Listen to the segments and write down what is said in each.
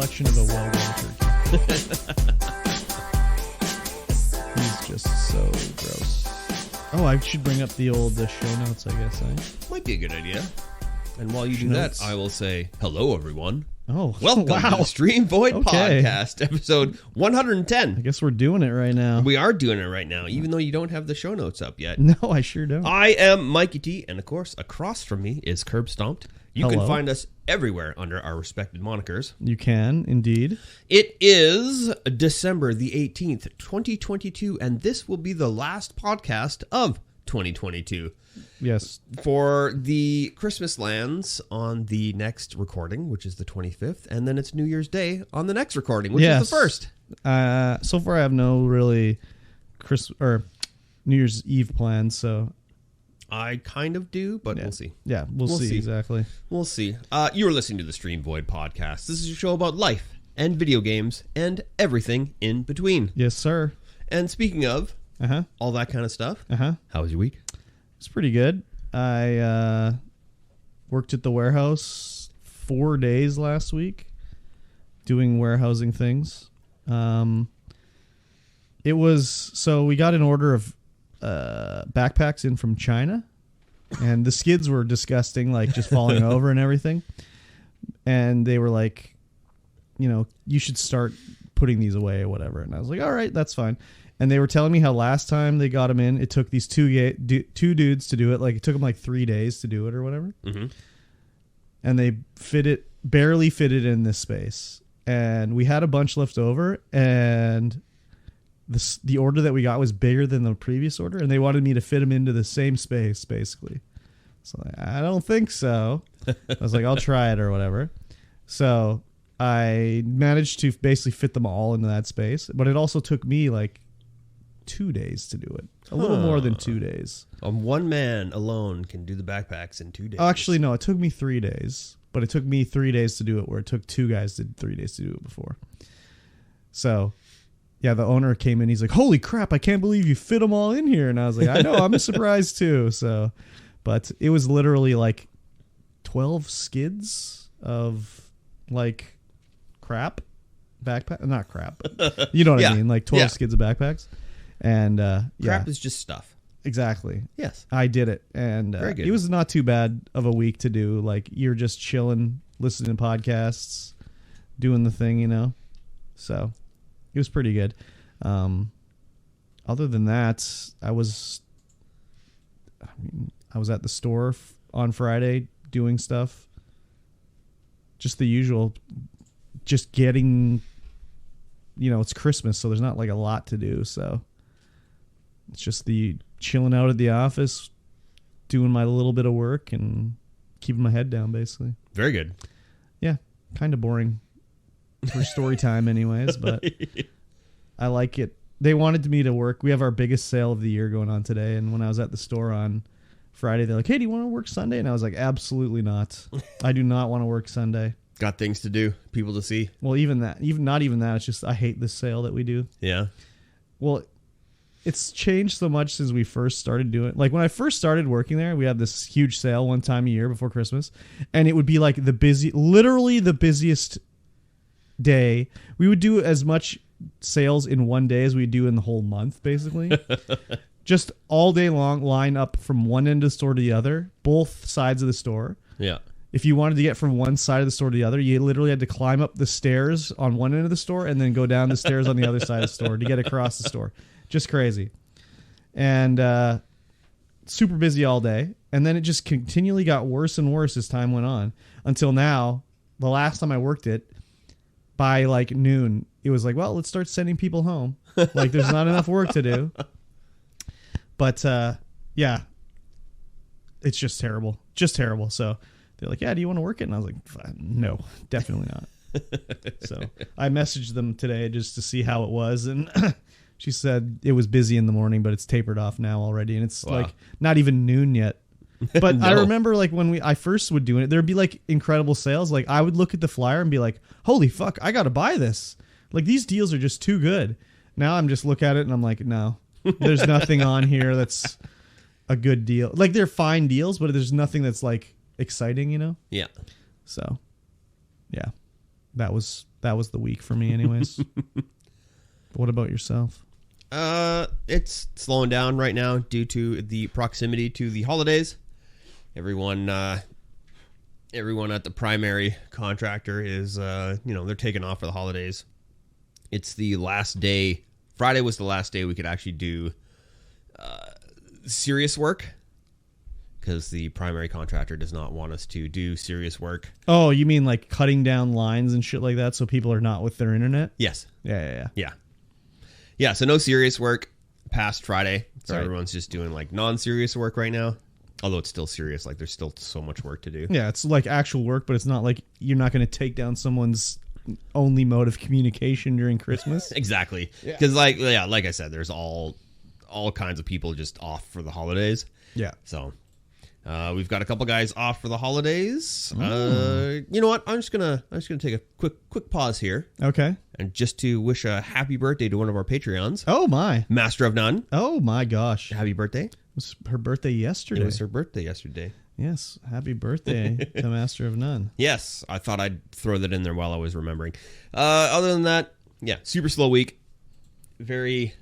reflection of a well-done turkey. He's just so gross. Oh, I should bring up the old show notes, I guess. Might be a good idea. And while you do Notes. that, I will say hello, everyone. Oh, Welcome to the Streamvoid Okay. podcast, episode 110. I guess we're doing it right now. We are doing it right now, even though you don't have the show notes up yet. No, I sure don't. I am Mikey T, and of course, across from me is KurbStomped. You Hello. can find us everywhere under our respected monikers. You can, indeed. It is December the 18th, 2022, and this will be the last podcast of 2022. Yes. For the Christmas lands on the next recording, which is the 25th, and then it's New Year's Day on the next recording, which is the first. So far, I have no really New Year's Eve plans, so I kind of do, but we'll see. Yeah, we'll see exactly. We'll see. You're listening to the Streamvoid podcast. This is a show about life and video games and everything in between. Yes, sir. And speaking of all that kind of stuff, how was your week? It's pretty good. I worked at the warehouse 4 days last week doing warehousing things. We got an order of backpacks in from China, and the skids were disgusting, like just falling over and everything. And they were like, you should start putting these away or whatever. And I was like, all right, that's fine. And they were telling me how last time they got them in, it took these two dudes to do it. Like it took them like 3 days to do it or whatever. Mm-hmm. And they barely fit it in this space. And we had a bunch left over, and the order that we got was bigger than the previous order, and they wanted me to fit them into the same space, basically. So I don't think so. I was like, I'll try it or whatever. So I managed to basically fit them all into that space, but it also took me like 2 days to do it. A little more than 2 days. One man alone can do the backpacks in 2 days. Oh, actually, no, it took me 3 days, but it took me 3 days to do it, where it took 2 guys 3 days to do it before. So yeah, the owner came in. He's like, holy crap, I can't believe you fit them all in here. And I was like, I know, I'm surprised too. So, but it was literally like 12 skids of like crap backpack. Not crap. You know what I mean? Like 12 skids of backpacks. And crap is just stuff. Exactly. Yes. I did it. And it was not too bad of a week to do. Like you're just chilling, listening to podcasts, doing the thing, So it was pretty good. Other than that, I was at the store on Friday doing stuff. Just the usual. Just getting, it's Christmas, so there's not like a lot to do. So it's just the chilling out at the office, doing my little bit of work and keeping my head down, basically. Very good. Yeah, kind of boring for story time anyways, but I like it. They wanted me to work. We have our biggest sale of the year going on today, and when I was at the store on Friday, they're like, hey, do you want to work Sunday? And I was like, absolutely not. I do not want to work Sunday. Got things to do, people to see. Well, not even that. It's just I hate this sale that we do. Yeah. Well, it's changed so much since we first started doing it. Like when I first started working there, we had this huge sale one time a year before Christmas, and it would be like literally the busiest day. We would do as much sales in one day as we do in the whole month, basically. Just all day long, line up from one end of the store to the other, both sides of the store. Yeah. If you wanted to get from one side of the store to the other, you literally had to climb up the stairs on one end of the store and then go down the stairs on the other side of the store to get across the store. Just crazy. And super busy all day. And then it just continually got worse and worse as time went on until now. The last time I worked it, by like noon, it was like, well, let's start sending people home. Like there's not enough work to do. But yeah, it's just terrible. Just terrible. So they're like, yeah, do you want to work it? And I was like, no, definitely not. So I messaged them today just to see how it was. And she said it was busy in the morning, but it's tapered off now already. And it's like not even noon yet. But no. I remember like when I first would do it, there'd be like incredible sales. Like I would look at the flyer and be like, holy fuck, I got to buy this. Like these deals are just too good. Now I'm just look at it and I'm like, no, there's nothing on here that's a good deal. Like they're fine deals, but there's nothing that's like exciting, Yeah. So, yeah. that was the week for me anyways. What about yourself? It's slowing down right now due to the proximity to the holidays. Everyone at the primary contractor is, they're taking off for the holidays. It's the last day. Friday was the last day we could actually do serious work, because the primary contractor does not want us to do serious work. Oh, you mean like cutting down lines and shit like that so people are not with their internet? Yes. Yeah. So no serious work past Friday. So Right. everyone's just doing like non-serious work right now. Although it's still serious. Like there's still so much work to do. Yeah, it's like actual work, but it's not like you're not going to take down someone's only mode of communication during Christmas. Exactly. Because like I said, there's all kinds of people just off for the holidays. Yeah. So we've got a couple guys off for the holidays. You know what? I'm just gonna take a quick pause here. Okay. And just to wish a happy birthday to one of our Patreons. Oh my. Master of None. Oh my gosh. Happy birthday. It was her birthday yesterday. It was her birthday yesterday. Yes. Happy birthday to Master of None. Yes, I thought I'd throw that in there while I was remembering. Other than that, yeah, super slow week. Very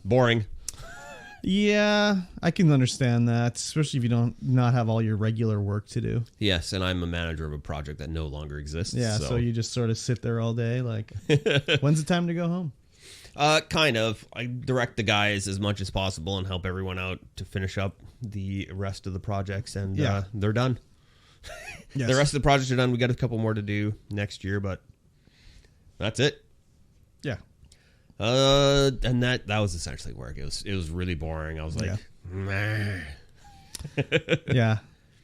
boring. Yeah, I can understand that, especially if you not have all your regular work to do. Yes, and I'm a manager of a project that no longer exists. Yeah, so you just sort of sit there all day like, when's the time to go home? Kind of. I direct the guys as much as possible and help everyone out to finish up the rest of the projects, and they're done. Yes. The rest of the projects are done. We got a couple more to do next year, but that's it. Yeah. And that was essentially work. It was really boring. I was like, meh. Yeah,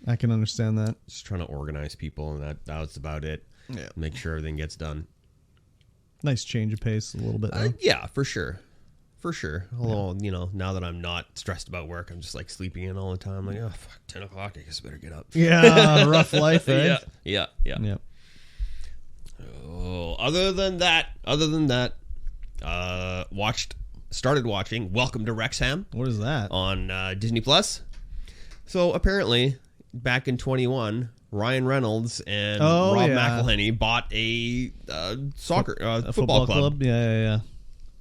I can understand that. Just trying to organize people, and that was about it. Yeah. Make sure everything gets done. Nice change of pace a little bit though. Yeah, for sure. Although, now that I'm not stressed about work, I'm just like sleeping in all the time. Like, oh, fuck, 10 o'clock, I guess I better get up. Yeah, rough life, eh? Yeah. Yep. Oh, other than that, started watching Welcome to Wrexham What is that? on Disney Plus. So apparently, back in 21, Ryan Reynolds and Rob McElhenney bought a football club. Yeah.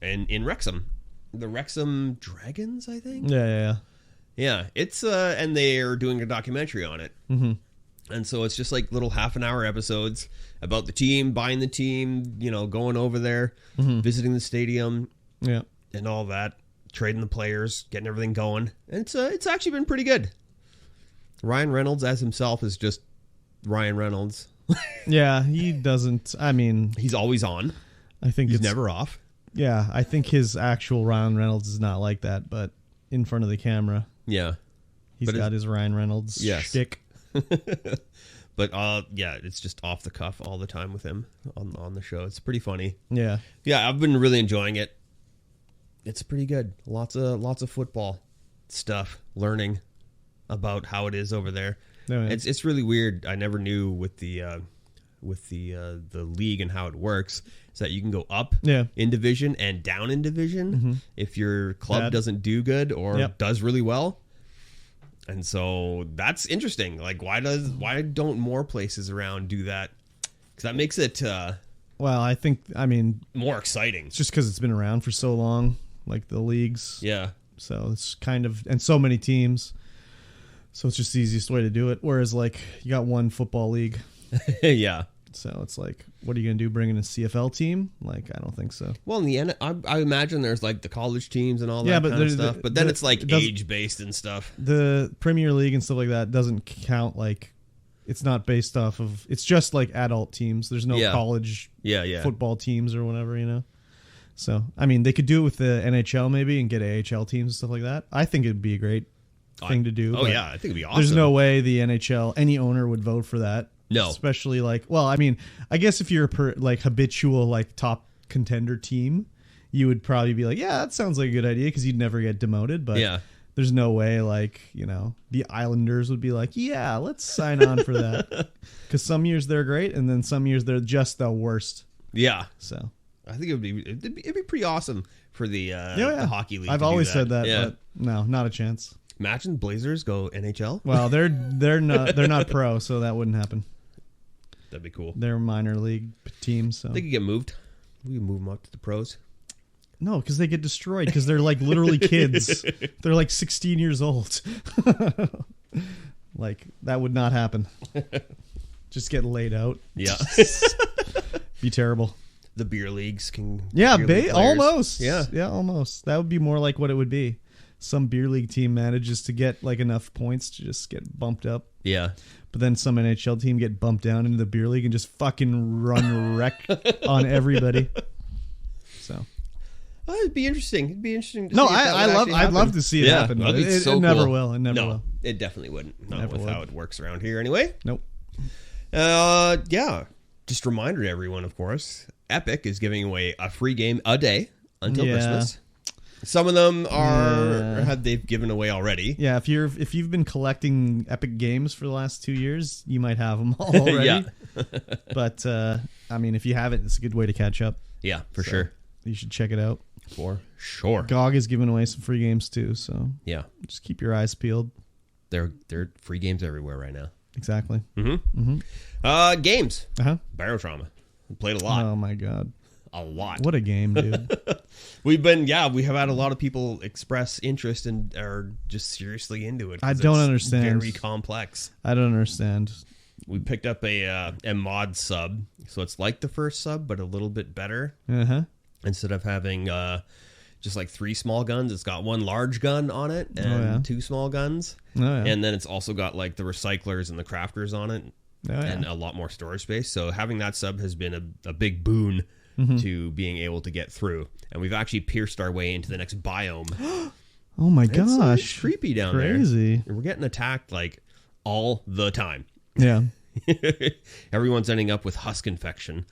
in Wrexham, the Wrexham Dragons, I think. Yeah. It's and they are doing a documentary on it. Mm-hmm. And so it's just like little half-an-hour episodes about the team, buying the team, going over there, visiting the stadium, and all that, trading the players, getting everything going. And it's actually been pretty good. Ryan Reynolds as himself is just Ryan Reynolds. Yeah, he doesn't. I mean, He's always on. I think He's it's never off. Yeah, I think his actual Ryan Reynolds is not like that, but in front of the camera, Yeah. he's got his Ryan Reynolds shtick. But it's just off the cuff all the time with him on the show. It's pretty funny. Yeah. Yeah, I've been really enjoying it. It's pretty good. Lots of football stuff, learning about how it is over there. No, yeah. It's really weird. I never knew with the league and how it works is that you can go up in division and down in division if your club doesn't do good or does really well. And so that's interesting. Like, why don't more places around do that? Because that makes it well, I mean, more exciting. It's just because it's been around for so long, like the leagues. Yeah. So it's kind of, and so many teams. So it's just the easiest way to do it. Whereas, like, you got one football league. Yeah. So it's like, what are you going to do? Bring in a CFL team? Like, I don't think so. Well, in the end, I imagine there's like the college teams and all that kind of stuff. But then it's like age-based and stuff. The Premier League and stuff like that doesn't count. Like, it's not based off of, it's just like adult teams. There's no college football teams or whatever, So, I mean, they could do it with the NHL maybe and get AHL teams and stuff like that. I think it'd be a great thing to do. Oh, yeah. I think it'd be awesome. There's no way the NHL, any owner would vote for that. No. Especially like, well, I mean, I guess if you're a habitual like top contender team, you would probably be like, yeah, that sounds like a good idea because you'd never get demoted. But there's no way like, the Islanders would be like, yeah, let's sign on for that. Because some years they're great and then some years they're just the worst. Yeah. So I think it'd be pretty awesome for the hockey league. I've always said that, but no, not a chance. Imagine Blazers go NHL. Well, they're not pro, so that wouldn't happen. That'd be cool. They're a minor league team, so they could get moved. We can move them up to the pros. No, because they get destroyed because they're like literally kids. They're like 16 years old. Like, that would not happen. Just get laid out. Yeah. Be terrible. The beer leagues can... Yeah, almost. Yeah, almost. That would be more like what it would be. Some beer league team manages to get like enough points to just get bumped up. Yeah. But then some NHL team get bumped down into the beer league and just fucking run wreck on everybody. So... it'd be interesting. It'd be interesting. No, I'd love to see it happen. But It so never cool. will. It never will. It definitely wouldn't. Not Never with would. how it works around here anyway. Nope. Yeah. Just a reminder to everyone, of course, Epic is giving away a free game a day until Christmas. Some of them they've given away already. Yeah, if you've been collecting Epic games for the last 2 years, you might have them all already. Yeah. But I mean, if you haven't, it's a good way to catch up. Yeah, for sure. You should check it out. For sure. GOG is giving away some free games too, so yeah, just keep your eyes peeled. They're free games everywhere right now. Exactly. Games. Barotrauma. We played a lot. Oh my god. A lot. What a game, dude. we have had a lot of people express interest and are just seriously into it. I don't understand. Very complex. I don't understand. We picked up a mod sub, so it's like the first sub, but a little bit better. Instead of having just like 3 small guns, it's got 1 large gun on it and 2 small guns. And then it's also got like the recyclers and the crafters on it and a lot more storage space. So having that sub has been a big boon to being able to get through. And we've actually pierced our way into the next biome. Oh my gosh. It's creepy down there. Crazy. And we're getting attacked like all the time. Yeah. Everyone's ending up with husk infection.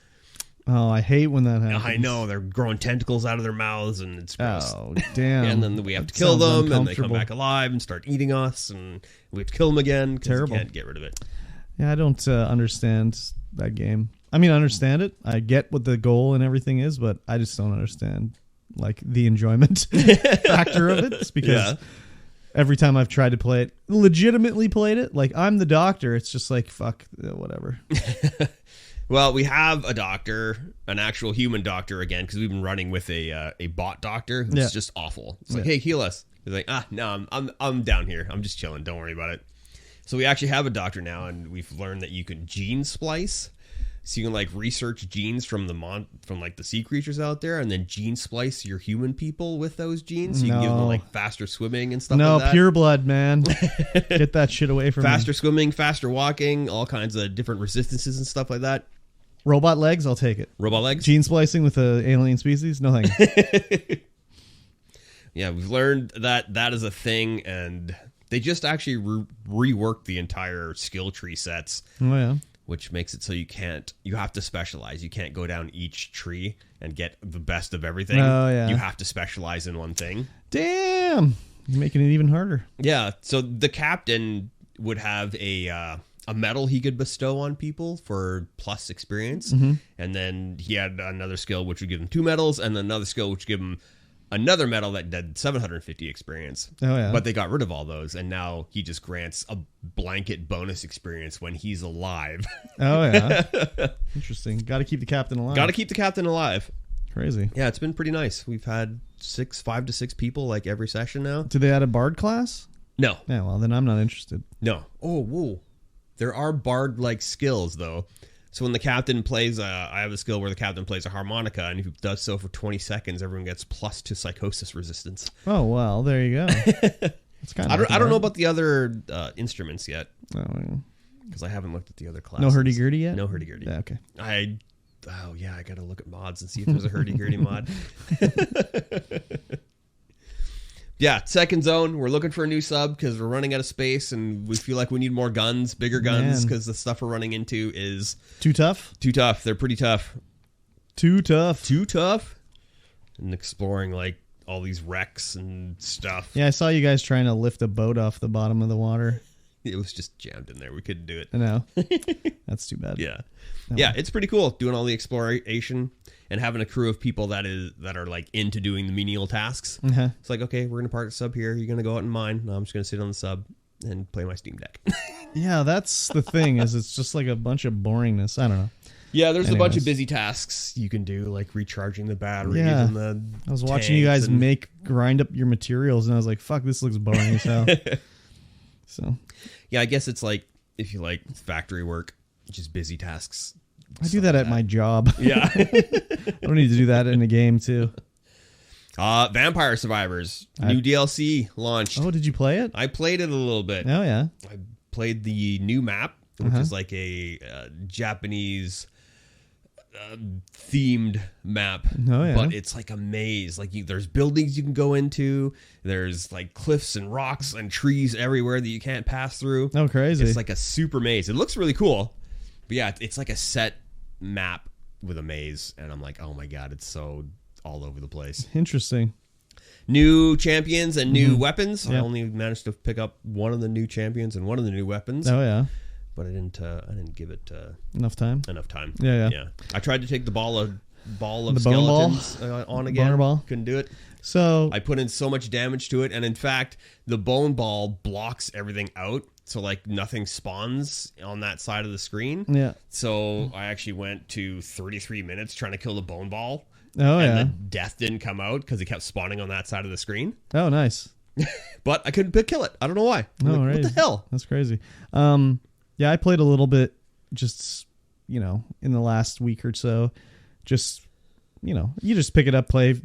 Oh, I hate when that happens. I know. They're growing tentacles out of their mouths, and it's gross. Oh, damn. And then we have to kill them, and they come back alive and start eating us, and we have to kill them again because we can't get rid of it. Yeah, I don't understand that game. I mean, I understand it. I get what the goal and everything is, but I just don't understand, like, the enjoyment factor of it. It's because every time I've tried to play it, legitimately played it, like, I'm the doctor. It's just like, fuck, whatever. Well, we have a doctor, an actual human doctor again, because we've been running with a bot doctor who's just awful. It's like, hey, heal us. He's like, no, I'm down here. I'm just chilling. Don't worry about it. So we actually have a doctor now, and we've learned that you can gene splice. So you can like research genes from like the sea creatures out there, and then gene splice your human people with those genes. So you can give them like faster swimming and stuff like that. No, pure blood, man. Get that shit away from me. Faster swimming, faster walking, all kinds of different resistances and stuff like that. Robot legs, I'll take it. Robot legs? Gene splicing with an alien species? No thanks. Yeah, we've learned that is a thing, and they just actually reworked the entire skill tree sets. Oh, yeah. Which makes it so you have to specialize. You can't go down each tree and get the best of everything. Oh, yeah. You have to specialize in one thing. Damn. You're making it even harder. Yeah, so the captain would have a medal he could bestow on people for plus experience. And then he had another skill which would give him 2 medals, and then another skill which would give him another medal that did 750 experience. Oh, yeah. But they got rid of all those, and now he just grants a blanket bonus experience when he's alive. Oh, yeah. Interesting. Got to keep the captain alive. Got to keep the captain alive. Crazy. Yeah, it's been pretty nice. We've had 5 to 6 people like every session now. Do they add a bard class? No. Yeah, well, then I'm not interested. No. Oh, whoa. There are bard-like skills, though. So when the captain plays, I have a skill where the captain plays a harmonica, and if he does so for 20 seconds, everyone gets +2 psychosis resistance. Oh, well, there you go. That's kind of I don't know about the other instruments yet. Oh, yeah. Because I haven't looked at the other classes. No hurdy-gurdy yet? No hurdy-gurdy. Yeah, okay. I got to look at mods and see if there's a hurdy-gurdy mod. Yeah, second zone. We're looking for a new sub because we're running out of space, and we feel like we need more guns, bigger guns, because the stuff we're running into is... Too tough? Too tough. They're pretty tough. Too tough. Too tough? And exploring, like, all these wrecks and stuff. Yeah, I saw you guys trying to lift a boat off the bottom of the water. It was just jammed in there. We couldn't do it. I know. That's too bad. Yeah. Yeah, it's pretty cool doing all the exploration and having a crew of people that are like into doing the menial tasks. It's like, okay, we're gonna park the sub here. You're gonna go out in mine. No, I'm just gonna sit on the sub and play my Steam Deck. Yeah, that's the thing, is it's just like a bunch of boringness. I don't know. Yeah, there's a bunch of busy tasks you can do, like recharging the batteries and the I was watching you guys grind up your materials, and I was like, fuck, this looks boring as hell. So, yeah, I guess it's like, if you like factory work, just busy tasks. I do that at my job. Yeah. I don't need to do that in a game, too. Vampire Survivors, new DLC launched. Oh, did you play it? I played it a little bit. Oh, yeah. I played the new map, which is like a Japanese themed map. Oh, yeah. But it's like a maze. Like there's buildings you can go into. There's like cliffs and rocks and trees everywhere that you can't pass through. Oh, crazy. It's like a super maze. It looks really cool. But yeah, it's like a set map with a maze. And I'm like, oh my God, it's so all over the place. Interesting. New champions and new weapons. Yep. I only managed to pick up one of the new champions and one of the new weapons. Oh yeah, but I didn't give it enough time. Yeah. I tried to take the ball of skeletons on again. Boner ball. Couldn't do it. So I put in so much damage to it, and in fact, the bone ball blocks everything out. So like nothing spawns on that side of the screen. Yeah. So I actually went to 33 minutes trying to kill the bone ball. Oh, and the death didn't come out because it kept spawning on that side of the screen. Oh, nice. But I couldn't kill it. I don't know why. What the hell? That's crazy. Yeah, I played a little bit just, in the last week or so. Just, you just pick it up, play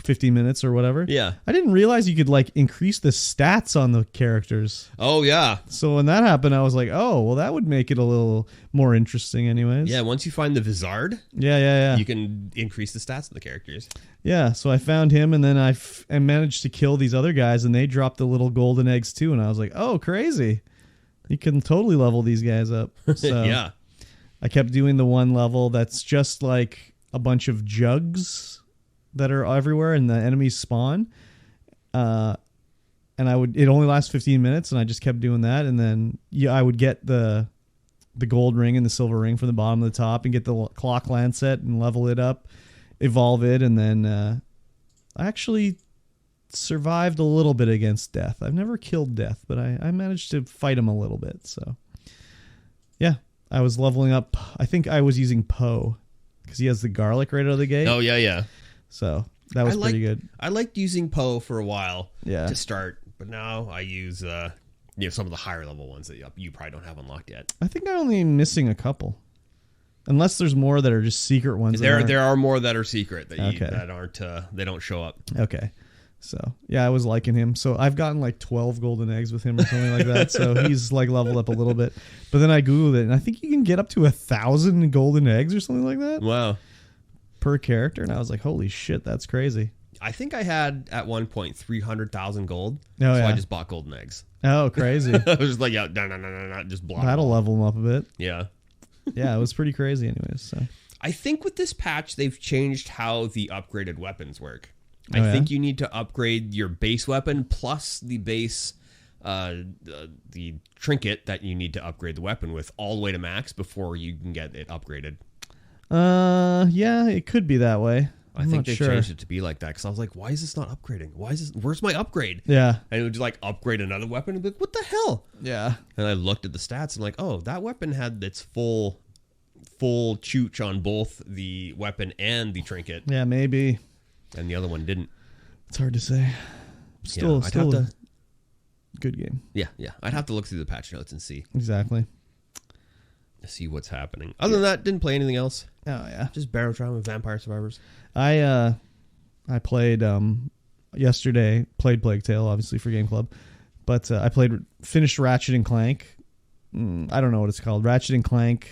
15 minutes or whatever. Yeah. I didn't realize you could, increase the stats on the characters. Oh, yeah. So when that happened, I was like, oh, well, that would make it a little more interesting anyways. Yeah, once you find the Vizard, you can increase the stats of the characters. Yeah, so I found him, and then I managed to kill these other guys, and they dropped the little golden eggs too, and I was like, oh, crazy. You can totally level these guys up. So yeah. I kept doing the one level that's just like a bunch of jugs that are everywhere, and the enemies spawn. And it only lasts 15 minutes, and I just kept doing that, and then I would get the gold ring and the silver ring from the bottom to the top, and get the clock lancet and level it up, evolve it, and then I actually survived a little bit against death. I've never killed death, but I managed to fight him a little bit. So yeah, I was leveling up. I think I was using Poe because he has the garlic right out of the gate. Oh yeah. So that was pretty good. I liked using Poe for a while to start, but now I use some of the higher level ones that you probably don't have unlocked yet. I think I'm only missing a couple, unless there's more that are just secret ones. There are more that are secret that aren't they don't show up. Okay, so yeah, I was liking him. So I've gotten 12 golden eggs with him or something like that. So he's leveled up a little bit. But then I googled it, and I think you can get up to 1,000 golden eggs or something like that. Wow. Per character, and I was like, holy shit, that's crazy. I think I had at one point 300,000 gold, I just bought golden eggs. Oh, crazy. I was just like, no, just block. That'll level them up a bit. Yeah. Yeah, it was pretty crazy anyways. So I think with this patch, they've changed how the upgraded weapons work. I think you need to upgrade your base weapon plus the base, the trinket that you need to upgrade the weapon with all the way to max before you can get it upgraded. Yeah, it could be that way. I think they changed it to be like that because I was like, why is this not upgrading? Where's my upgrade? Yeah. And it would just upgrade another weapon and be like, what the hell? Yeah. And I looked at the stats and I'm like, oh, that weapon had its full chooch on both the weapon and the trinket. Yeah, maybe. And the other one didn't. It's hard to say. Still a good game. Yeah. I'd have to look through the patch notes and see. Exactly. See what's happening. Other than that, didn't play anything else. Oh yeah, just barrel trying with Vampire Survivors. I played yesterday. Played Plague Tale, obviously for Game Club, but I finished Ratchet and Clank. I don't know what it's called. Ratchet and Clank.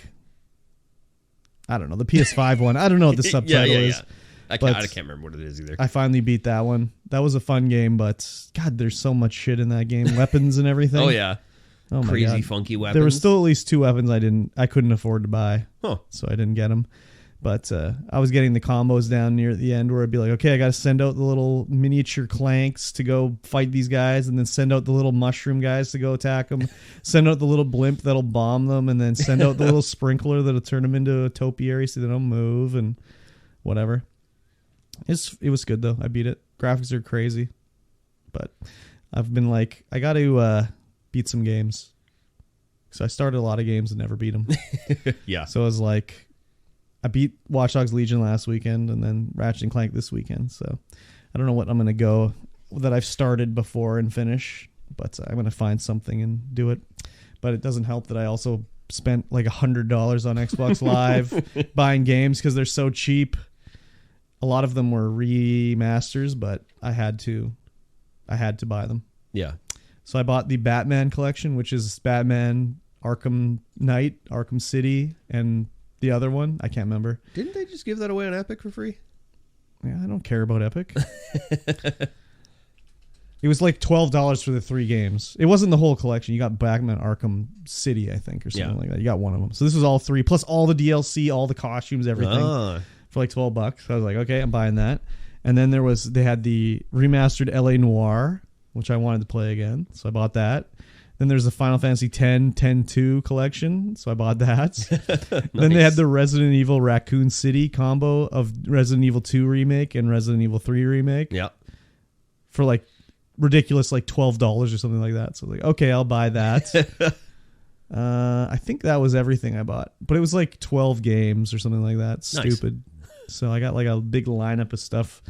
I don't know the PS5 one. I don't know what the subtitle is. I can't remember what it is either. I finally beat that one. That was a fun game, but God, there's so much shit in that game. Weapons and everything. Oh yeah. Oh my crazy God. Funky weapons. There were still at least 2 weapons I couldn't afford to buy. Huh. So I didn't get them. But I was getting the combos down near the end where I'd be like, okay, I got to send out the little miniature clanks to go fight these guys, and then send out the little mushroom guys to go attack them. Send out the little blimp that'll bomb them, and then send out the little sprinkler that'll turn them into a topiary so they don't move and whatever. It was good though. I beat it. Graphics are crazy, but I've been I got to beat some games. because I started a lot of games and never beat them. Yeah. So I was like, I beat Watch Dogs Legion last weekend and then Ratchet and Clank this weekend. So I don't know what I'm going to go that I've started before and finish, but I'm going to find something and do it. But it doesn't help that I also spent like $100 on Xbox Live buying games because they're so cheap. A lot of them were remasters, but I had to buy them. Yeah. So I bought the Batman collection, which is Batman, Arkham Knight, Arkham City, and the other one, I can't remember. Didn't they just give that away on Epic for free? Yeah, I don't care about Epic. It was like $12 for the 3 games. It wasn't the whole collection. You got Batman Arkham City, I think, or something like that. You got one of them. So this was all 3, plus all the DLC, all the costumes, everything, for like $12. So I was like, okay, I'm buying that. And then they had the remastered LA Noire, which I wanted to play again. So I bought that. Then there's the Final Fantasy X 10-2 collection, so I bought that. Nice. Then they had the Resident Evil Raccoon City combo of Resident Evil 2 Remake and Resident Evil 3 Remake. Yeah. For like ridiculous, like $12 or something like that. So like, okay, I'll buy that. I think that was everything I bought. But it was like 12 games or something like that. Stupid. Nice. So I got like a big lineup of stuff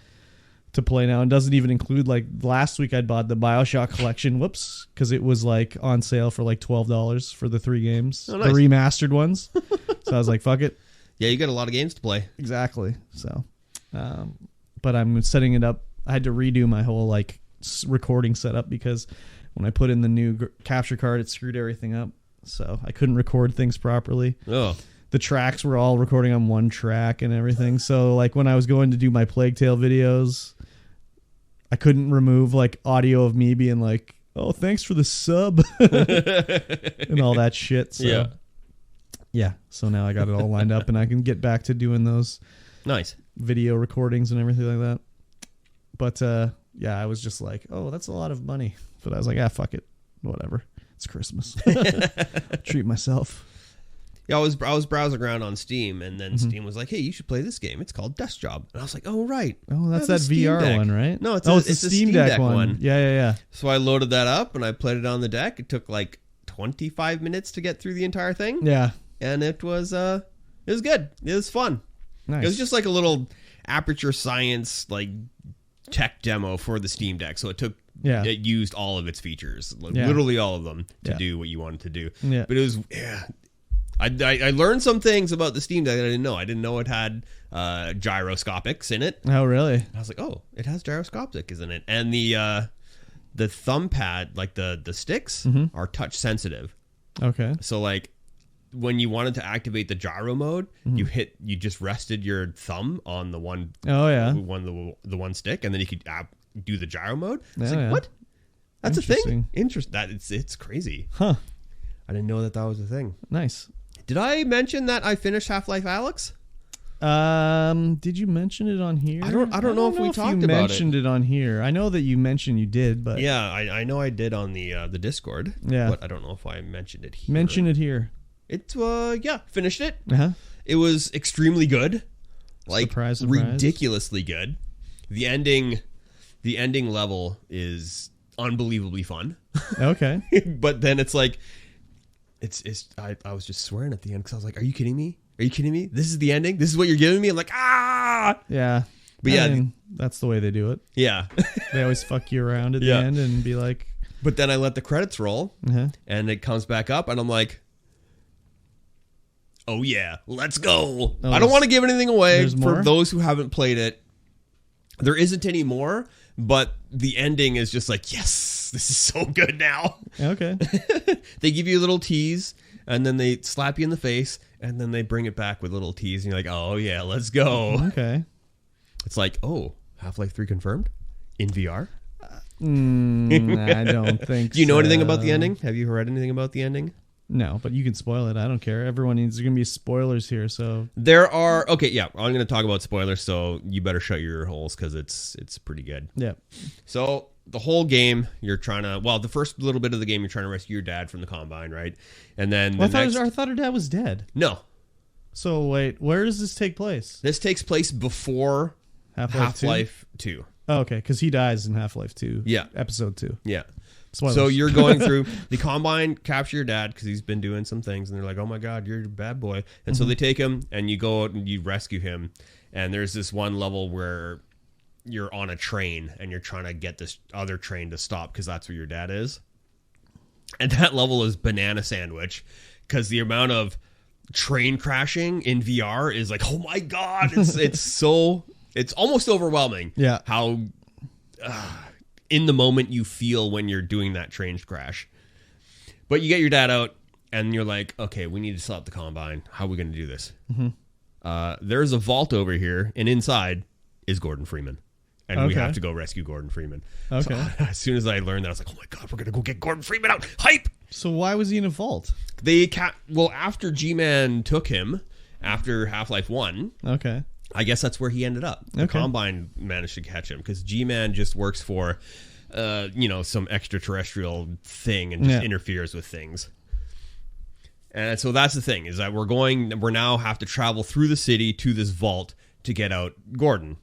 to play now, and doesn't even include, like, last week I bought the BioShock collection, because it was like on sale for like $12 for the 3 games, the remastered ones. So I was like, fuck it. Yeah, you got a lot of games to play. Exactly. So but I'm setting it up. I had to redo my whole like recording setup because when I put in the new capture card, it screwed everything up, so I couldn't record things properly. The tracks were all recording on one track and everything. So like when I was going to do my Plague Tale videos, I couldn't remove like audio of me being like, oh, thanks for the sub and all that shit. So yeah. So now I got it all lined up and I can get back to doing those nice video recordings and everything like that. But yeah, I was just like, oh, that's a lot of money. But I was like, fuck it. Whatever. It's Christmas. Treat myself. Yeah, I was browsing around on Steam, and then Steam was like, "Hey, you should play this game. It's called Desk Job." And I was like, "Oh, right. Oh, that's that VR one, right? No, it's the Steam Deck one. Yeah. So I loaded that up, and I played it on the deck. It took like 25 minutes to get through the entire thing. Yeah, and it was good. It was fun. Nice. It was just like a little Aperture Science like tech demo for the Steam Deck. So it used all of its features, literally all of them, to do what you wanted to do. Yeah, but it was I learned some things about the Steam Deck that I didn't know. I didn't know it had gyroscopics in it. Oh, really? I was like, oh, it has gyroscopics in it. And the thumb pad, like the sticks, are touch sensitive. Okay. So like when you wanted to activate the gyro mode, you just rested your thumb on the one. Oh yeah. The one stick, and then you could do the gyro mode. I was like, what? That's a thing. Interesting. It's crazy. Huh. I didn't know that was a thing. Nice. Did I mention that I finished Half-Life Alyx? Did you mention it on here? I don't know if we talked about it. You mentioned it on here. I know that you mentioned you did, but yeah, I know I did on the Discord. Yeah, but I don't know if I mentioned it here. Mention it here. It's finished it. It was extremely good, like surprise. Ridiculously good. The ending level is unbelievably fun. Okay, but then it's like. I was just swearing at the end because I was like, "Are you kidding me? Are you kidding me? This is the ending. This is what you're giving me." I'm like, "Ah!" Yeah, but that's the way they do it. Yeah, they always fuck you around at the end and be like. But then I let the credits roll, and it comes back up, and I'm like, "Oh yeah, let's go!" I don't want to give anything away for those who haven't played it. There isn't any more, but the ending is just like, yes, this is so good now. Okay. They give you a little tease, and then they slap you in the face, and then they bring it back with a little tease, and you're like, oh, yeah, let's go. Okay. It's like, oh, Half-Life 3 confirmed? In VR? I don't think so. Do you know anything about the ending? Have you heard anything about the ending? No, but you can spoil it. I don't care. There's going to be spoilers here, so there are. Okay, yeah, I'm going to talk about spoilers, so you better shut your ear holes because it's pretty good. Yeah. So the whole game, you're trying to. Well, the first little bit of the game, you're trying to rescue your dad from the Combine, right? And then I thought her dad was dead. No. So wait, where does this take place? This takes place before Half-Life 2. Oh, okay, because he dies in Half-Life 2. Yeah, Episode 2. Yeah. Spoilers. So you're going through the Combine, capture your dad because he's been doing some things, and they're like, "Oh my God, you're a bad boy." And so they take him, and you go out and you rescue him. And there's this one level where you're on a train, and you're trying to get this other train to stop because that's where your dad is. And that level is banana sandwich because the amount of train crashing in VR is like, oh my God, it's almost overwhelming. Yeah, how in the moment you feel when you're doing that train crash. But you get your dad out, and you're like, okay, we need to stop the Combine. How are we going to do this? There's a vault over here, and inside is Gordon Freeman. And we have to go rescue Gordon Freeman. Okay. So, as soon as I learned that, I was like, oh my God, we're going to go get Gordon Freeman out. Hype! So why was he in a vault? Well, after G-Man took him, after Half-Life 1, I guess that's where he ended up. The Combine managed to catch him because G-Man just works for, some extraterrestrial thing and just interferes with things. And so that's the thing, is that we're now have to travel through the city to this vault to get out Gordon.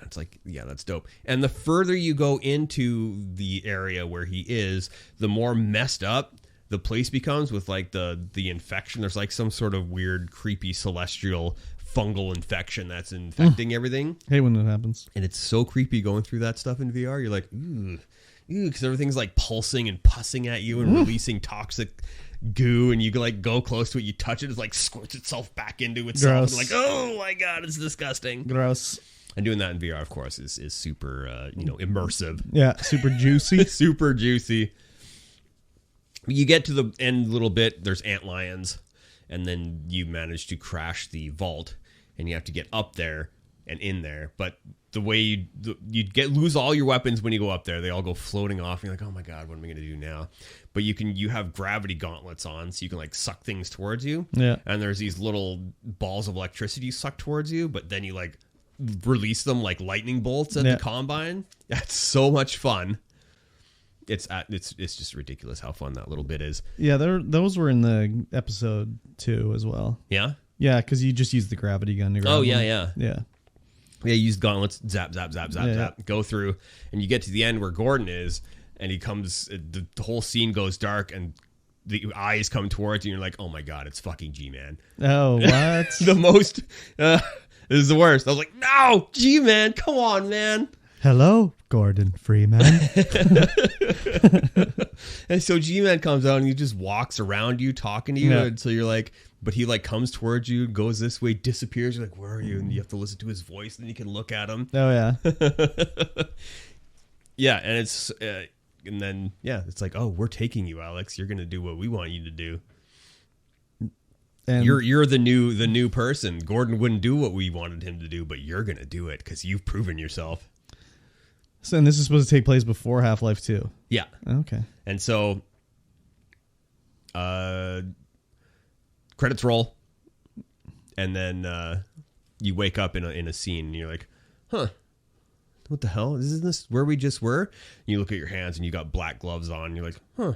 It's like, yeah, that's dope. And the further you go into the area where he is, the more messed up the place becomes with like the infection. There's like some sort of weird, creepy celestial fungal infection that's infecting everything. Hate when that happens. And it's so creepy going through that stuff in VR. You're like, ooh, because everything's like pulsing and pussing at you and releasing toxic goo, and you like go close to it, you touch it, it's like squirts itself back into itself. And like, oh my God, it's disgusting. Gross. And doing that in VR, of course, is super, immersive. Yeah, super juicy. Super juicy. You get to the end a little bit, there's antlions, and then you manage to crash the vault, and you have to get up there and in there. But the way you lose all your weapons when you go up there. They all go floating off, and you're like, oh my God, what am I going to do now? But you have gravity gauntlets on, so you can like suck things towards you. Yeah. And there's these little balls of electricity sucked towards you, but then you like release them like lightning bolts at the Combine. That's so much fun. It's just ridiculous how fun that little bit is. Yeah, those were in the episode 2 as well. Yeah? Yeah, because you just use the gravity gun to grab them. Yeah. Yeah, use gauntlets, zap, go through, and you get to the end where Gordon is, and he comes, the whole scene goes dark, and the eyes come towards you, and you're like, oh my God, it's fucking G-Man. Oh, what? The most... this is the worst. I was like, no, G-Man, come on, man. Hello, Gordon Freeman. And so G-Man comes out and he just walks around you talking to you. And so you're like, but he like comes towards you, goes this way, disappears. You're like, where are you? And you have to listen to his voice, and you can look at him. Oh, yeah. Yeah, and it's, and then, it's like, oh, we're taking you, Alex. You're going to do what we want you to do. And you're the new person. Gordon wouldn't do what we wanted him to do, but you're going to do it because you've proven yourself. So, and this is supposed to take place before Half-Life 2. Yeah. Okay. And so, credits roll, and then you wake up in a scene, and you're like, huh, what the hell? Isn't this where we just were? And you look at your hands, and you got black gloves on, and you're like, huh,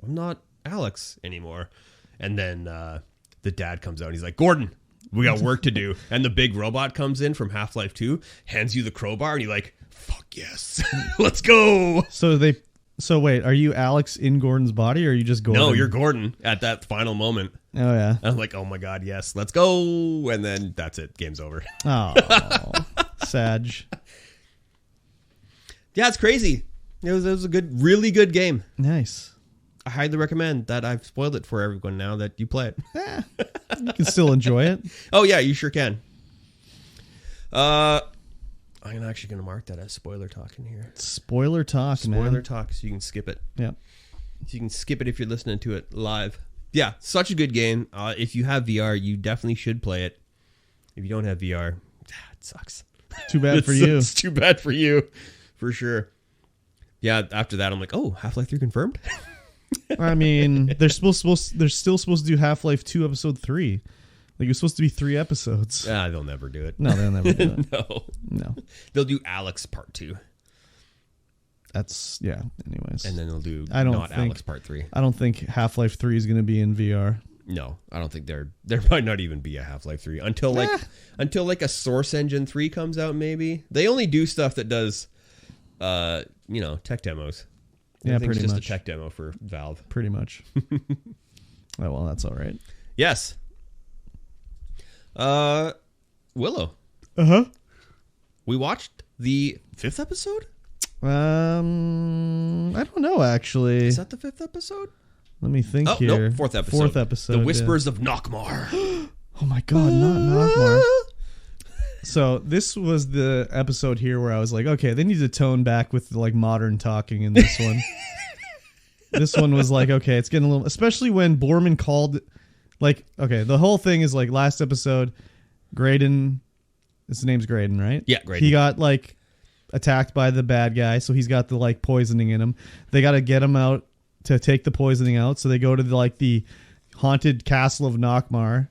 I'm not Alex anymore. And then the dad comes out, and he's like, Gordon, we got work to do. And the big robot comes in from Half-Life 2, hands you the crowbar, and you're like, fuck yes, let's go. So wait, are you Alex in Gordon's body, or are you just Gordon? No, you're Gordon at that final moment. Oh, yeah. And I'm like, oh my God, yes, let's go. And then that's it. Game's over. Oh, Sag. Yeah, it's crazy. It was a really good game. Nice. I highly recommend that. I've spoiled it for everyone now that you play it. Yeah, you can still enjoy it. Oh, yeah, you sure can. I'm actually going to mark that as spoiler talk in here. Spoiler talk, man. Spoiler talk, so you can skip it. Yeah. So you can skip it if you're listening to it live. Yeah, such a good game. If you have VR, you definitely should play it. If you don't have VR, it sucks. Too bad for you. It's too bad for you, for sure. Yeah, after that, I'm like, oh, Half-Life 3 confirmed? I mean, they're still supposed to do Half-Life 2 Episode 3. Like, it was supposed to be 3 episodes. They'll never do it. No, they'll never do it. No. They'll do Alex Part 2. That's, yeah, anyways. And then they'll do Alex Part 3. I don't think Half-Life 3 is going to be in VR. No, I don't think there might not even be a Half-Life 3 until a Source Engine 3 comes out, maybe. They only do stuff that does, tech demos. Yeah, pretty just much. a tech demo for Valve. Pretty much. Oh, well, that's all right. Yes. Willow. Uh-huh. We watched the 5th episode? I don't know, actually. Is that the 5th episode? Let me think here. No, 4th episode. 4th episode. The Whispers of Nockmar. Oh my god, not Nockmar. So this was the episode here where I was like, okay, they need to tone back with like modern talking in this one. This one was like, okay, it's getting a little, especially when Borman called, like, okay, the whole thing is like last episode, Graydon, his name's Graydon, right? Yeah, Graydon. He got like attacked by the bad guy, so he's got the like poisoning in him. They got to get him out to take the poisoning out, so they go to the haunted castle of Nockmar.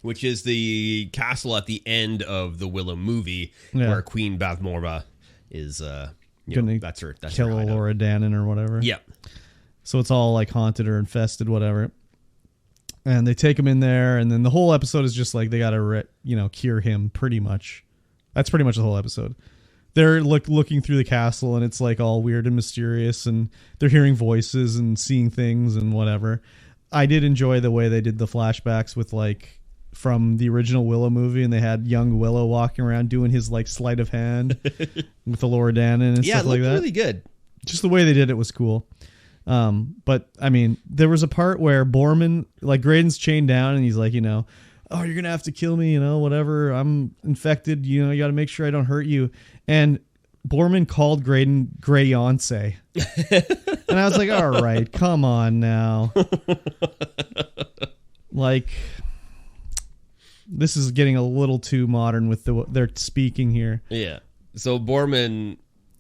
Which is the castle at the end of the Willow movie, where Queen Bavmorva is, gonna that's her kill Laura Dannon or whatever. Yeah. So it's all like haunted or infested, whatever. And they take him in there, and then the whole episode is just like they got to, cure him pretty much. That's pretty much the whole episode. They're looking through the castle, and it's like all weird and mysterious, and they're hearing voices and seeing things and whatever. I did enjoy the way they did the flashbacks with like from the original Willow movie, and they had young Willow walking around doing his like sleight of hand with the Laura Dannon and stuff like that. Yeah, it looked really good. Just the way they did it was cool. But I mean, there was a part where Borman, like Graydon's chained down, and he's like, oh, you're gonna have to kill me, whatever. I'm infected. You got to make sure I don't hurt you. And Borman called Graydon Grayonce. And I was like, all right, come on now. Like, this is getting a little too modern with their speaking here. Yeah. So Borman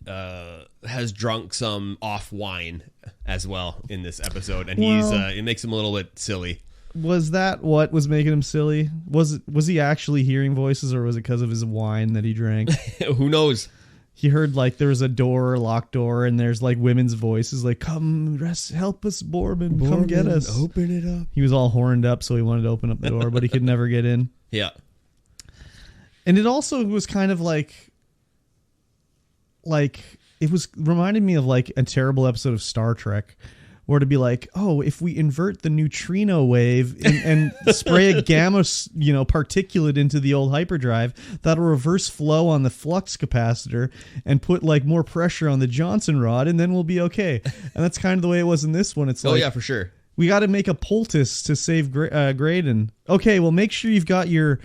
has drunk some off wine as well in this episode, and it makes him a little bit silly. Was that what was making him silly? Was he actually hearing voices, or was it because of his wine that he drank? Who knows? He heard like there was a locked door, and there's like women's voices like, "Come, help us, Borman, come get us, open it up." He was all horned up, so he wanted to open up the door, but he could never get in. Yeah, and it also was kind of like it was reminding me of like a terrible episode of Star Trek. Or to be like, oh, if we invert the neutrino wave and spray a gamma, particulate into the old hyperdrive, that'll reverse flow on the flux capacitor and put like more pressure on the Johnson rod, and then we'll be okay. And that's kind of the way it was in this one. It's like, oh yeah, for sure. We got to make a poultice to save Graydon. Okay, well, make sure you've got your,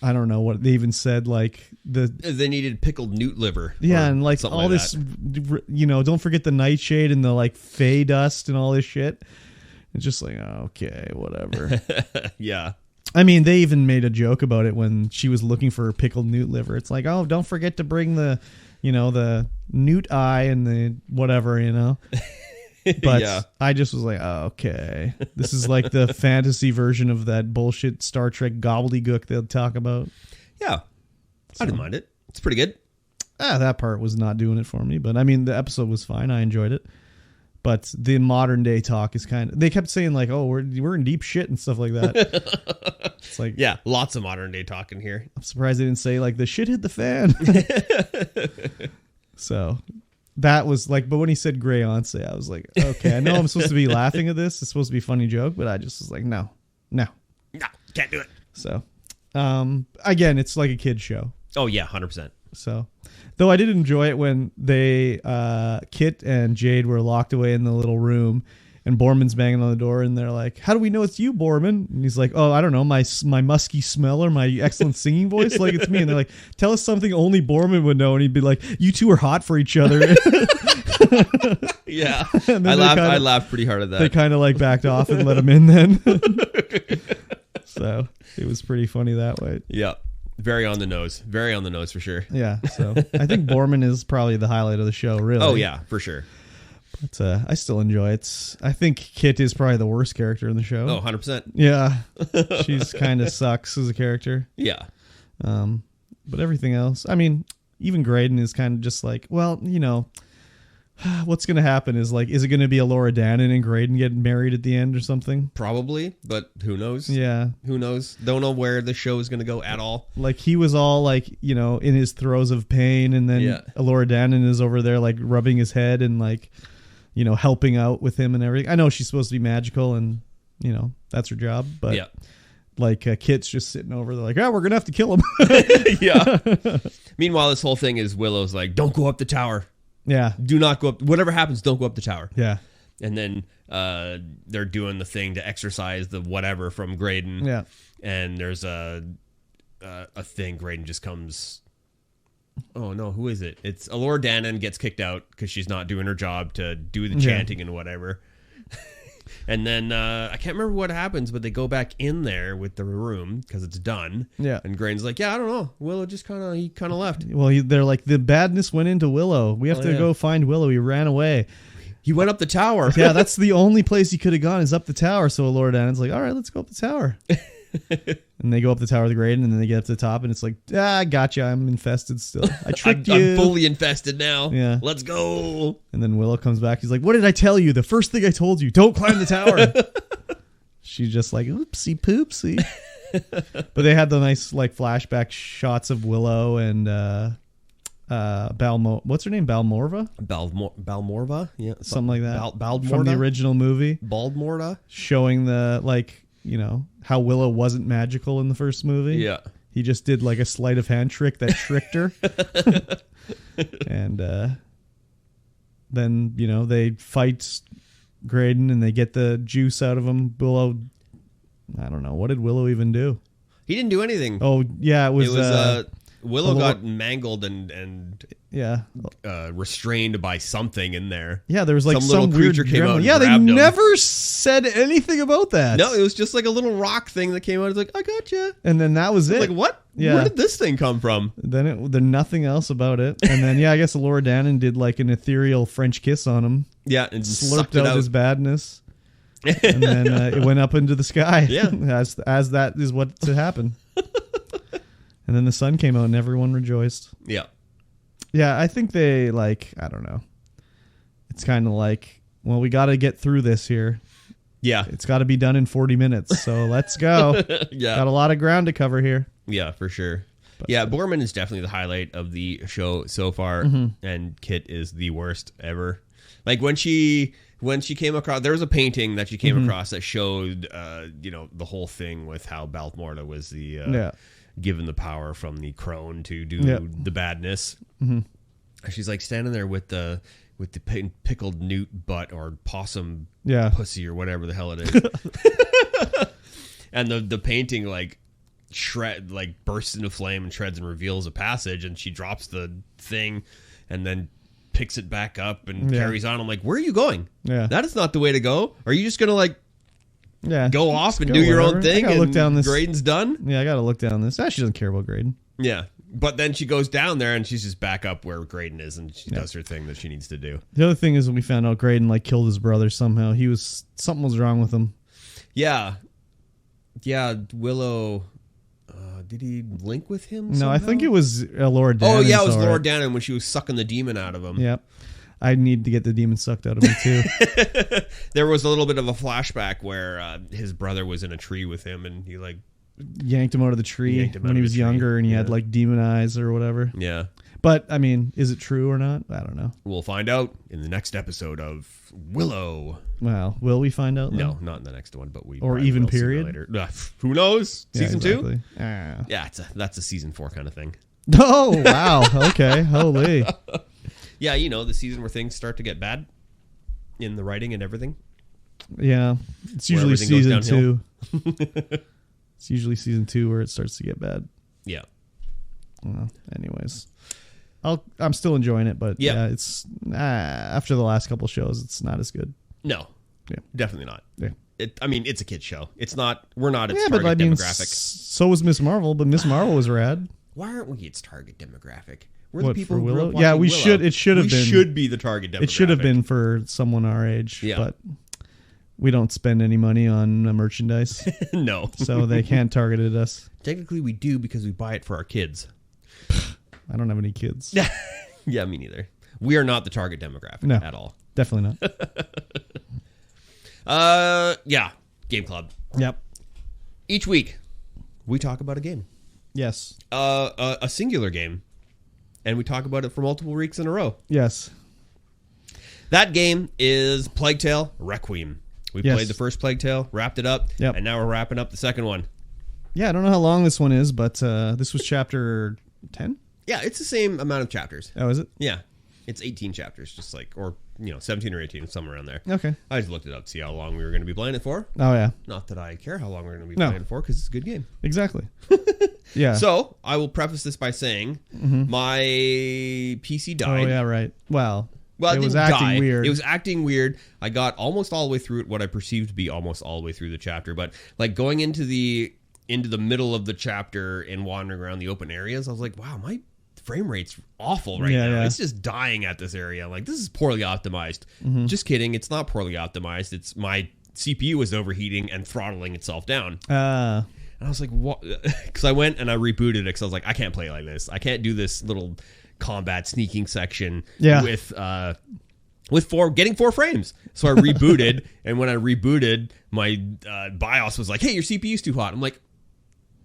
I don't know what they even said, like they needed pickled newt liver. Yeah, and like all like this, don't forget the nightshade and the like fey dust and all this shit. It's just like, okay, whatever. Yeah. I mean, they even made a joke about it when she was looking for pickled newt liver. It's like, oh, don't forget to bring the, the newt eye and the whatever, But yeah. I just was like, oh, okay. This is like the fantasy version of that bullshit Star Trek gobbledygook they'll talk about. Yeah. I didn't mind it. It's pretty good. That part was not doing it for me. But I mean, the episode was fine. I enjoyed it. But the modern day talk is kind of... They kept saying like, oh, we're in deep shit and stuff like that. It's like... Yeah, lots of modern day talk in here. I'm surprised they didn't say like, the shit hit the fan. So... That was like, but when he said Grayonce, I was like, okay, I know I'm supposed to be laughing at this. It's supposed to be a funny joke, but I just was like, no, can't do it. So, again, it's like a kid's show. Oh yeah, 100%. So, though I did enjoy it when they, Kit and Jade were locked away in the little room, and Borman's banging on the door, and they're like, how do we know it's you, Borman? And he's like, oh, I don't know, my musky smell or my excellent singing voice, like it's me. And they're like, tell us something only Borman would know. And he'd be like, you two are hot for each other. Yeah. I laughed pretty hard at that. They kind of like backed off and let him in then. So it was pretty funny that way. Yeah. Very on the nose for sure. Yeah. So I think Borman is probably the highlight of the show, really. Oh yeah, for sure. But I still enjoy it. I think Kit is probably the worst character in the show. Oh, 100%. Yeah. She's kind of sucks as a character. Yeah. But everything else, I mean, even Graydon is kind of just like, well, what's going to happen is is it going to be a Laura Dannon and Graydon getting married at the end or something? Probably, but who knows? Yeah. Who knows? Don't know where the show is going to go at all. He was all in his throes of pain, and then Laura Dannon is over there rubbing his head and helping out with him and everything. I know she's supposed to be magical and that's her job, but Kit's just sitting over there we're going to have to kill him. Yeah. Meanwhile, this whole thing is Willow's don't go up the tower. Yeah. Do not go up. Whatever happens, don't go up the tower. Yeah. And then they're doing the thing to exorcise the whatever from Graydon. Yeah. And there's a thing. Graydon just comes. Oh, no. Who is it? It's Laura Dannon gets kicked out because she's not doing her job to do the chanting and whatever. And then I can't remember what happens, but they go back in there with the room because it's done. Yeah. And Graydon's yeah, I don't know. Willow just kind of left. Well, they're the badness went into Willow. We have to go find Willow. He ran away. He went up the tower. Yeah, that's the only place he could have gone is up the tower. So Laura Dannon's all right, let's go up the tower. And they go up the tower with Graydon, and then they get up to the top, and it's gotcha, I'm infested still. I tricked you. I'm fully infested now. Yeah. Let's go. And then Willow comes back. He's what did I tell you? The first thing I told you, don't climb the tower. She's just oopsie poopsie. But they had the nice flashback shots of Willow and what's her name? Balmorva? Balmorva? Yeah. Something like that. Baldmorda? From the original movie. Baldmorda? Showing the how Willow wasn't magical in the first movie. Yeah. He just did a sleight of hand trick that tricked her. And then, they fight Graydon and they get the juice out of him. Willow, I don't know. What did Willow even do? He didn't do anything. Oh, yeah. It was Willow got mangled and restrained by something in there. Yeah, there was some little creature came out. Yeah, they him. never said anything about that. No, it was just a little rock thing that came out. It's I gotcha. And then that was it. What? Yeah. Where did this thing come from? Then nothing else about it. And then I guess Laura Dannon did an ethereal French kiss on him. Yeah, and slurped out his badness. And then it went up into the sky. Yeah, as that is what to happen. And then the sun came out and everyone rejoiced. Yeah. Yeah, I think they I don't know. It's kind of well, we got to get through this here. Yeah. It's got to be done in 40 minutes. So let's go. Yeah. Got a lot of ground to cover here. Yeah, for sure. But, yeah, Borman is definitely the highlight of the show so far. Mm-hmm. And Kit is the worst ever. When she came across, there was a painting that she came across that showed, the whole thing with how Balmorda was the, given the power from the crone to do the badness. Mm-hmm. She's standing there with the pickled newt butt or possum pussy or whatever the hell it is. And the painting bursts into flame and shreds and reveals a passage, and she drops the thing and then picks it back up and carries on. I'm where are you going? Yeah. That is not the way to go. Are you just going to go off and do your own thing and look down this. Graydon's done? Yeah, I got to look down this. She doesn't care about Graydon. Yeah. But then she goes down there and she's just back up where Graydon is and she does her thing that she needs to do. The other thing is when we found out Graydon killed his brother somehow. Something was wrong with him. Yeah. Yeah, Willow... did he link with him somehow? No, I think it was Laura Dannon. Oh, yeah, it was Laura Dannon when she was sucking the demon out of him. Yep. I need to get the demon sucked out of me, too. There was a little bit of a flashback where his brother was in a tree with him and he yanked him out of the tree when he was younger and he had demon eyes or whatever. Yeah. But, I mean, is it true or not? I don't know. We'll find out in the next episode of Willow. Well, will we find out? No, not in the next one, but we or even will period. Later. Who knows? Season 2? Yeah, that's a season 4 kind of thing. Oh wow! Okay, holy. Yeah, the season where things start to get bad in the writing and everything. Yeah, it's usually season 2. It's usually season 2 where it starts to get bad. Yeah. Well, anyways. I'm still enjoying it, but it's after the last couple shows, it's not as good. No, definitely not. Yeah, it's a kid's show. It's not. We're not its target demographic. So was Miss Marvel, but Miss Marvel was rad. Why aren't we its target demographic? We're the people for Willow. Yeah, we should. It should have been. We should be the target demographic. It should have been for someone our age. Yeah, but we don't spend any money on merchandise. No, so they can't target us. Technically, we do because we buy it for our kids. I don't have any kids. Yeah, me neither. We are not the target demographic at all. Definitely not. Yeah. Game Club. Yep. Each week, we talk about a game. Yes. A singular game. And we talk about it for multiple weeks in a row. Yes. That game is Plague Tale Requiem. We played the first Plague Tale, wrapped it up, and now we're wrapping up the second one. Yeah, I don't know how long this one is, but this was chapter 10? Yeah, it's the same amount of chapters. Oh, is it? Yeah. It's 18 chapters, just like, or, 17 or 18, somewhere around there. Okay. I just looked it up to see how long we were going to be playing it for. Oh, yeah. Not that I care how long we're going to be playing it for, because it's a good game. Exactly. Yeah. So, I will preface this by saying my PC died. Oh, yeah, right. Well, it was acting weird. It was acting weird. I got almost all the way through it, what I perceived to be almost all the way through the chapter. But, like, going into the middle of the chapter and wandering around the open areas, I was like, wow, my frame rate's awful now. Yeah. It's just dying at this area. Like, this is poorly optimized. Just kidding. It's not poorly optimized. It's my CPU was overheating and throttling itself down. And I was like, what? Because I went and I rebooted it because I was like, I can't play like this. I can't do this little combat sneaking section with getting 4 frames. So I rebooted, and when I rebooted, my BIOS was like, hey, your CPU's too hot. I'm like,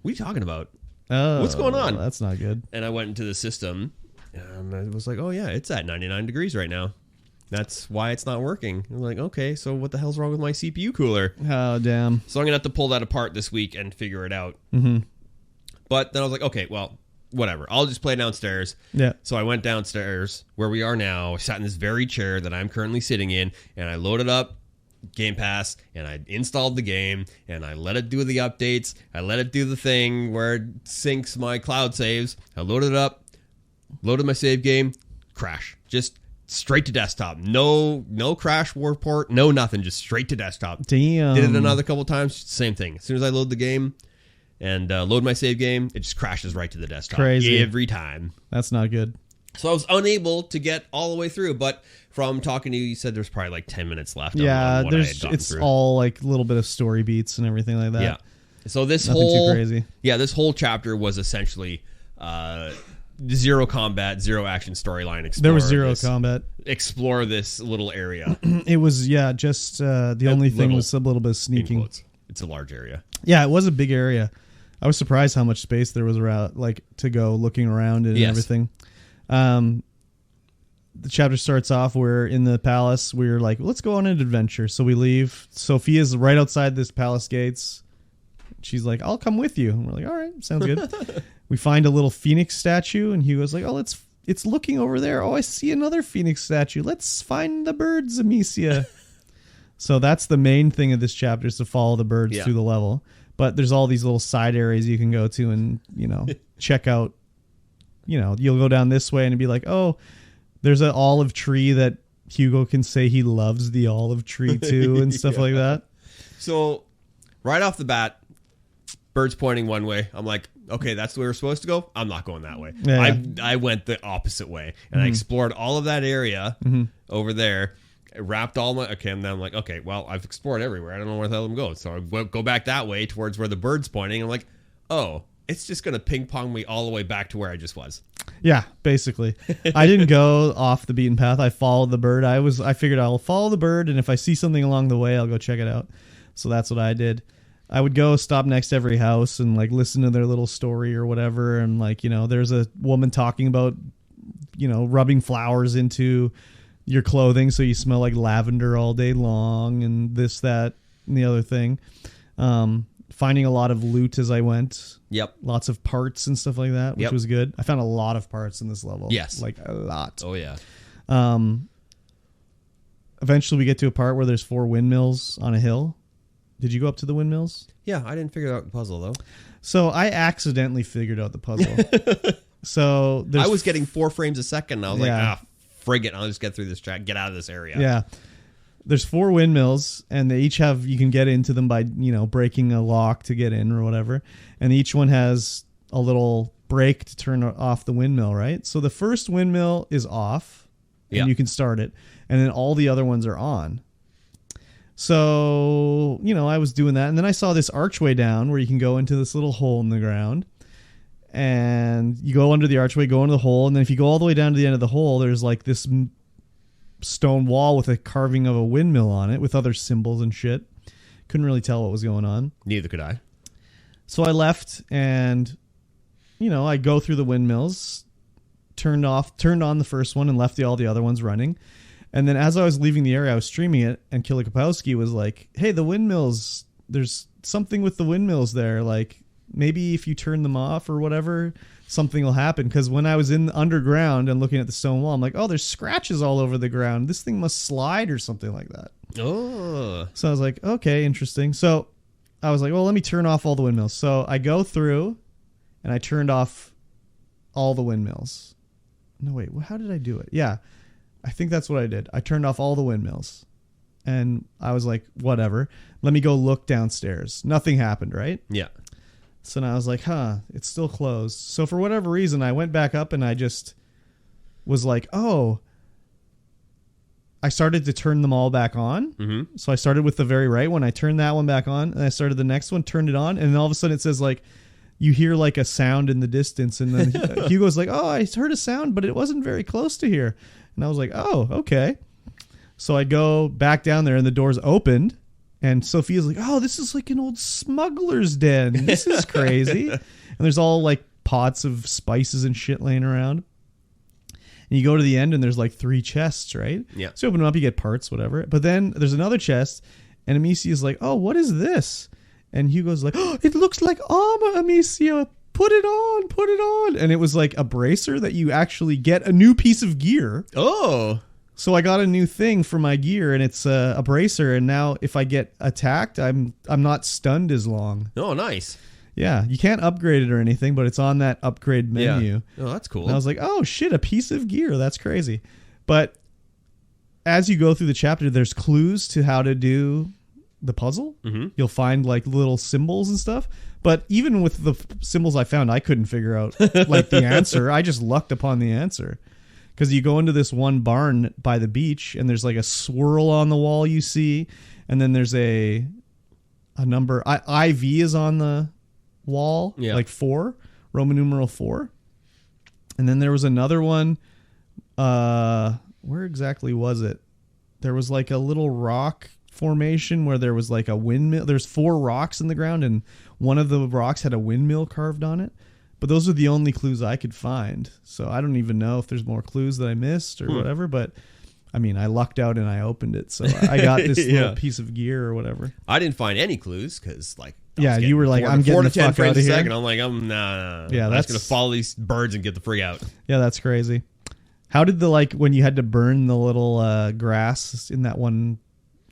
what are you talking about? Oh, what's going on? That's not good. And I went into the system, and I was like, oh, yeah, it's at 99 degrees right now. That's why it's not working. I'm like, okay, so what the hell's wrong with my CPU cooler? Oh, damn. So I'm going to have to pull that apart this week and figure it out. But then I was like, okay, well, whatever. I'll just play downstairs. Yeah. So I went downstairs where we are now. I sat in this very chair that I'm currently sitting in, and I loaded up Game Pass, and I installed the game, and I let it do the updates. I let it do the thing where it syncs my cloud saves. I loaded it up, loaded my save game, crash. Just straight to desktop. No crash report, no nothing. Just straight to desktop. Damn. Did it another couple times, same thing. As soon as I load the game and load my save game, it just crashes right to the desktop. Crazy. Every time. That's not good. So I was unable to get all the way through, but from talking to you, you said there's probably like 10 minutes left. Yeah, on what I had gotten it's through. All like a little bit of story beats and everything like that. Yeah. So this Nothing too crazy. Yeah, this whole chapter was essentially zero combat, zero action storyline. There was zero combat. Explore this little area. It was just the only thing was a little bit of sneaking. It's a large area. Yeah, it was a big area. I was surprised how much space there was around, like to go looking around and everything. The chapter starts off, we're in the palace. We're like, let's go on an adventure. So we leave. Sophia's right outside this palace gates. She's like, I'll come with you. And we're like, all right, sounds good. We find a little phoenix statue, and Hugo's like, oh, it's looking over there. Oh, I see another phoenix statue. Let's find the birds, Amicia. So that's the main thing of this chapter, is to follow the birds through the level. But there's all these little side areas you can go to and, check out. You'll go down this way and be like, oh, there's an olive tree that Hugo can say he loves the olive tree too and stuff like that. So right off the bat, birds pointing one way. I'm like, okay, that's the way we're supposed to go. I'm not going that way. Yeah. I went the opposite way, and I explored all of that area over there. Wrapped all my... Okay, and then I'm like, okay, well, I've explored everywhere. I don't know where the hell I'm going. So I go back that way towards where the bird's pointing. I'm like, oh, it's just going to ping pong me all the way back to where I just was. Yeah, basically. I didn't go off the beaten path. I followed the bird. I figured I'll follow the bird, and if I see something along the way, I'll go check it out. So that's what I did. I would go stop next to every house and like listen to their little story or whatever. And like, there's a woman talking about, rubbing flowers into your clothing so you smell like lavender all day long, and this, that, and the other thing. Finding a lot of loot as I went. Yep. Lots of parts and stuff like that, which was good. I found a lot of parts in this level. Yes. Like a lot. Oh, yeah. Eventually we get to a part where there's 4 windmills on a hill. Did you go up to the windmills? Yeah, I didn't figure out the puzzle, though. So I accidentally figured out the puzzle. So I was getting 4 frames a second, and I was like, frig it, I'll just get through this track, get out of this area. Yeah. There's 4 windmills, and they each have, you can get into them by, breaking a lock to get in or whatever. And each one has a little brake to turn off the windmill, right? So the first windmill is off, and you can start it. And then all the other ones are on. So, I was doing that. And then I saw this archway down where you can go into this little hole in the ground. And you go under the archway, go into the hole, and then if you go all the way down to the end of the hole, there's like this stone wall with a carving of a windmill on it with other symbols and shit. Couldn't really tell what was going on. Neither could I. So I left, and I go through the windmills, turned on the first one, and left all the other ones running. And then as I was leaving the area, I was streaming it, and Killer Kapowski was like, "Hey, the windmills, there's something with the windmills there. Like, maybe if you turn them off or whatever, something will happen." Because when I was in the underground and looking at the stone wall, I'm like, "Oh, there's scratches all over the ground. This thing must slide or something like that." Oh. So I was like, okay, interesting. So I was like, well, let me turn off all the windmills. So I go through, and I turned off all the windmills. No, wait, how did I do it? Yeah, I think that's what I did. I turned off all the windmills. And I was like, whatever. Let me go look downstairs. Nothing happened, right? Yeah. So now I was like, it's still closed. So for whatever reason, I went back up and I just was like, oh, I started to turn them all back on. Mm-hmm. So I started with the very right one. I turned that one back on, and I started the next one, turned it on, and then all of a sudden it says like, you hear like a sound in the distance, and then Hugo's like, oh, I heard a sound, but it wasn't very close to here. And I was like, oh, okay. So I go back down there, and the door's opened, and Sophia's like, oh, this is like an old smuggler's den. This is crazy. And there's all like pots of spices and shit laying around. And you go to the end, and there's like 3 chests, right? Yeah. So you open them up, you get parts, whatever. But then there's another chest, and Amicia is like, oh, what is this? And Hugo's like, oh, it looks like armor, Amicia. Put it on, put it on. And it was like a bracer that you actually get a new piece of gear. Oh. So I got a new thing for my gear, and it's a bracer. And now if I get attacked, I'm not stunned as long. Oh, nice. Yeah, you can't upgrade it or anything, but it's on that upgrade menu. Yeah. Oh, that's cool. And I was like, oh, shit, a piece of gear. That's crazy. But as you go through the chapter, there's clues to how to do the puzzle. Mm-hmm. You'll find like little symbols and stuff. But even with the symbols I found, I couldn't figure out like the answer. I just lucked upon the answer. Because you go into this one barn by the beach, and there's like a swirl on the wall you see. And then there's a number. IV is on the wall, like 4, Roman numeral 4. And then there was another one. Where exactly was it? There was like a little rock formation where there was like a windmill. There's 4 rocks in the ground, and one of the rocks had a windmill carved on it. But those are the only clues I could find. So I don't even know if there's more clues that I missed or whatever. But I mean, I lucked out and I opened it. So I got this little piece of gear or whatever. I didn't find any clues because like, you were like, I'm getting the fuck out of here. Second. I'm like, nah. Yeah, I'm just going to follow these birds and get the frig out. Yeah, that's crazy. How did when you had to burn the little grass in that one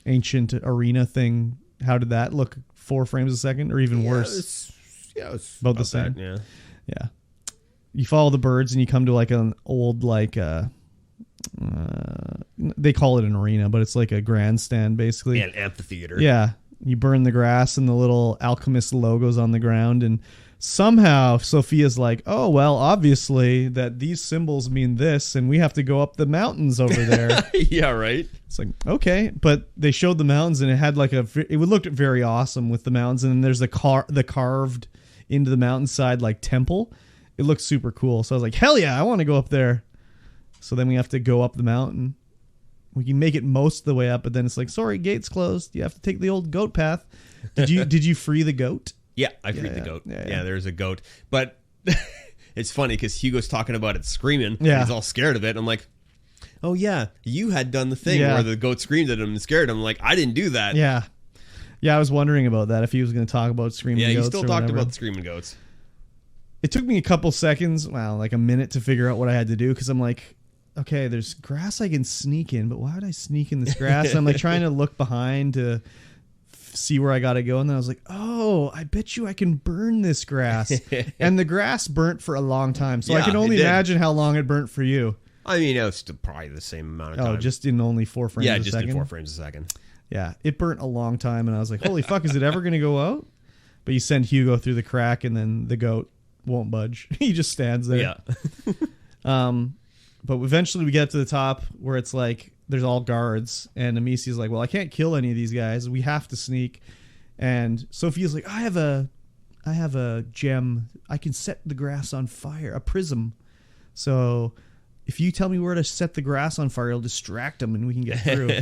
ancient arena thing, how did that look? 4 frames a second or even worse? It's about the same. That, yeah. You follow the birds and you come to like an old they call it an arena, but it's like a grandstand basically. Yeah, an amphitheater. Yeah. You burn the grass and the little alchemist logos on the ground, and somehow Sophia's like, oh, well, obviously that these symbols mean this, and we have to go up the mountains over there. Yeah, right. It's like, okay. But they showed the mountains, and it had like it looked very awesome with the mountains, and then there's the carved into the mountainside like temple. It looked super cool. So I was like, hell yeah, I want to go up there. So then we have to go up the mountain. We can make it most of the way up, but then it's like, sorry, gate's closed. You have to take the old goat path. Did you free the goat? Yeah, I freed the goat. Yeah, there's a goat. But it's funny because Hugo's talking about it screaming. Yeah. He's all scared of it. I'm like, oh, yeah, you had done the thing where the goat screamed at him and scared him. I'm like, I didn't do that. Yeah. Yeah, I was wondering about that, if he was going to talk about screaming goats. Yeah, he still talked about the screaming goats. It took me a couple seconds, like a minute to figure out what I had to do, because I'm like, okay, there's grass I can sneak in, but why would I sneak in this grass? And I'm like trying to look behind to see where I got to go. And then I was like, oh, I bet you I can burn this grass. And the grass burnt for a long time. So I can only imagine how long it burnt for you. I mean, it was still probably the same amount of time. Oh, just in only 4 frames a second? Yeah, just in 4 frames a second. Yeah, it burnt a long time. And I was like, holy fuck, is it ever going to go out? But you send Hugo through the crack, and then the goat won't budge. He just stands there. Yeah. But eventually we get to the top where it's like there's all guards, and Amicia's like, well, I can't kill any of these guys. We have to sneak. And Sophia's like, I have a a gem. I can set the grass on fire, a prism. So if you tell me where to set the grass on fire, it'll distract them and we can get through.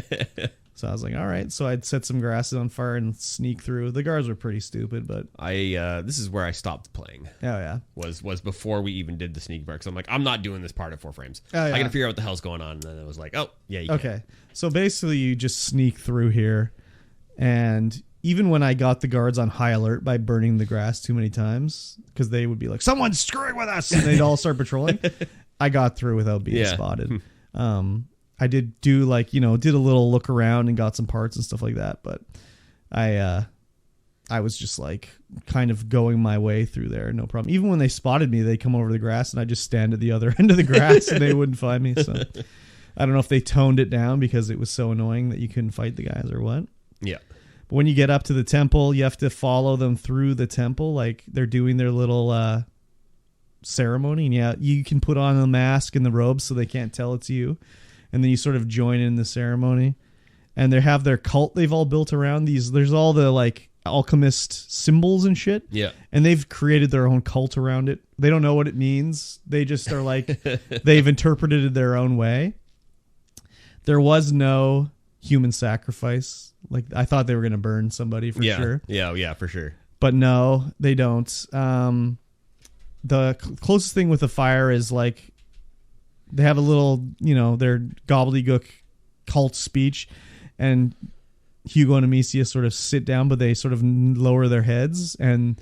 So I was like, all right. So I'd set some grasses on fire and sneak through. The guards were pretty stupid, but this is where I stopped playing. Oh yeah, was before we even did the sneak part. So I'm like, I'm not doing this part at 4 frames. Oh, yeah. I gotta figure out what the hell's going on. And then it was like, oh yeah, you okay. can. So basically, you just sneak through here, and even when I got the guards on high alert by burning the grass too many times, because they would be like, someone's screwing with us, and they'd all start patrolling. I got through without being spotted. I did do did a little look around and got some parts and stuff like that, but I was just like kind of going my way through there, no problem. Even when they spotted me, they'd come over the grass and I just stand at the other end of the grass and they wouldn't find me. So I don't know if they toned it down because it was so annoying that you couldn't fight the guys or what. Yeah. But when you get up to the temple, you have to follow them through the temple, like they're doing their little ceremony. And yeah, you can put on the mask and the robes so they can't tell it's you. And then you sort of join in the ceremony. And they have their cult they've all built around these. There's all the like alchemist symbols and shit. Yeah. And they've created their own cult around it. They don't know what it means. They just are like, they've interpreted it their own way. There was no human sacrifice. Like I thought they were going to burn somebody for sure. Yeah, for sure. But no, they don't. The closest thing with the fire is like, they have a little, their gobbledygook cult speech, and Hugo and Amicia sort of sit down, but they sort of lower their heads, and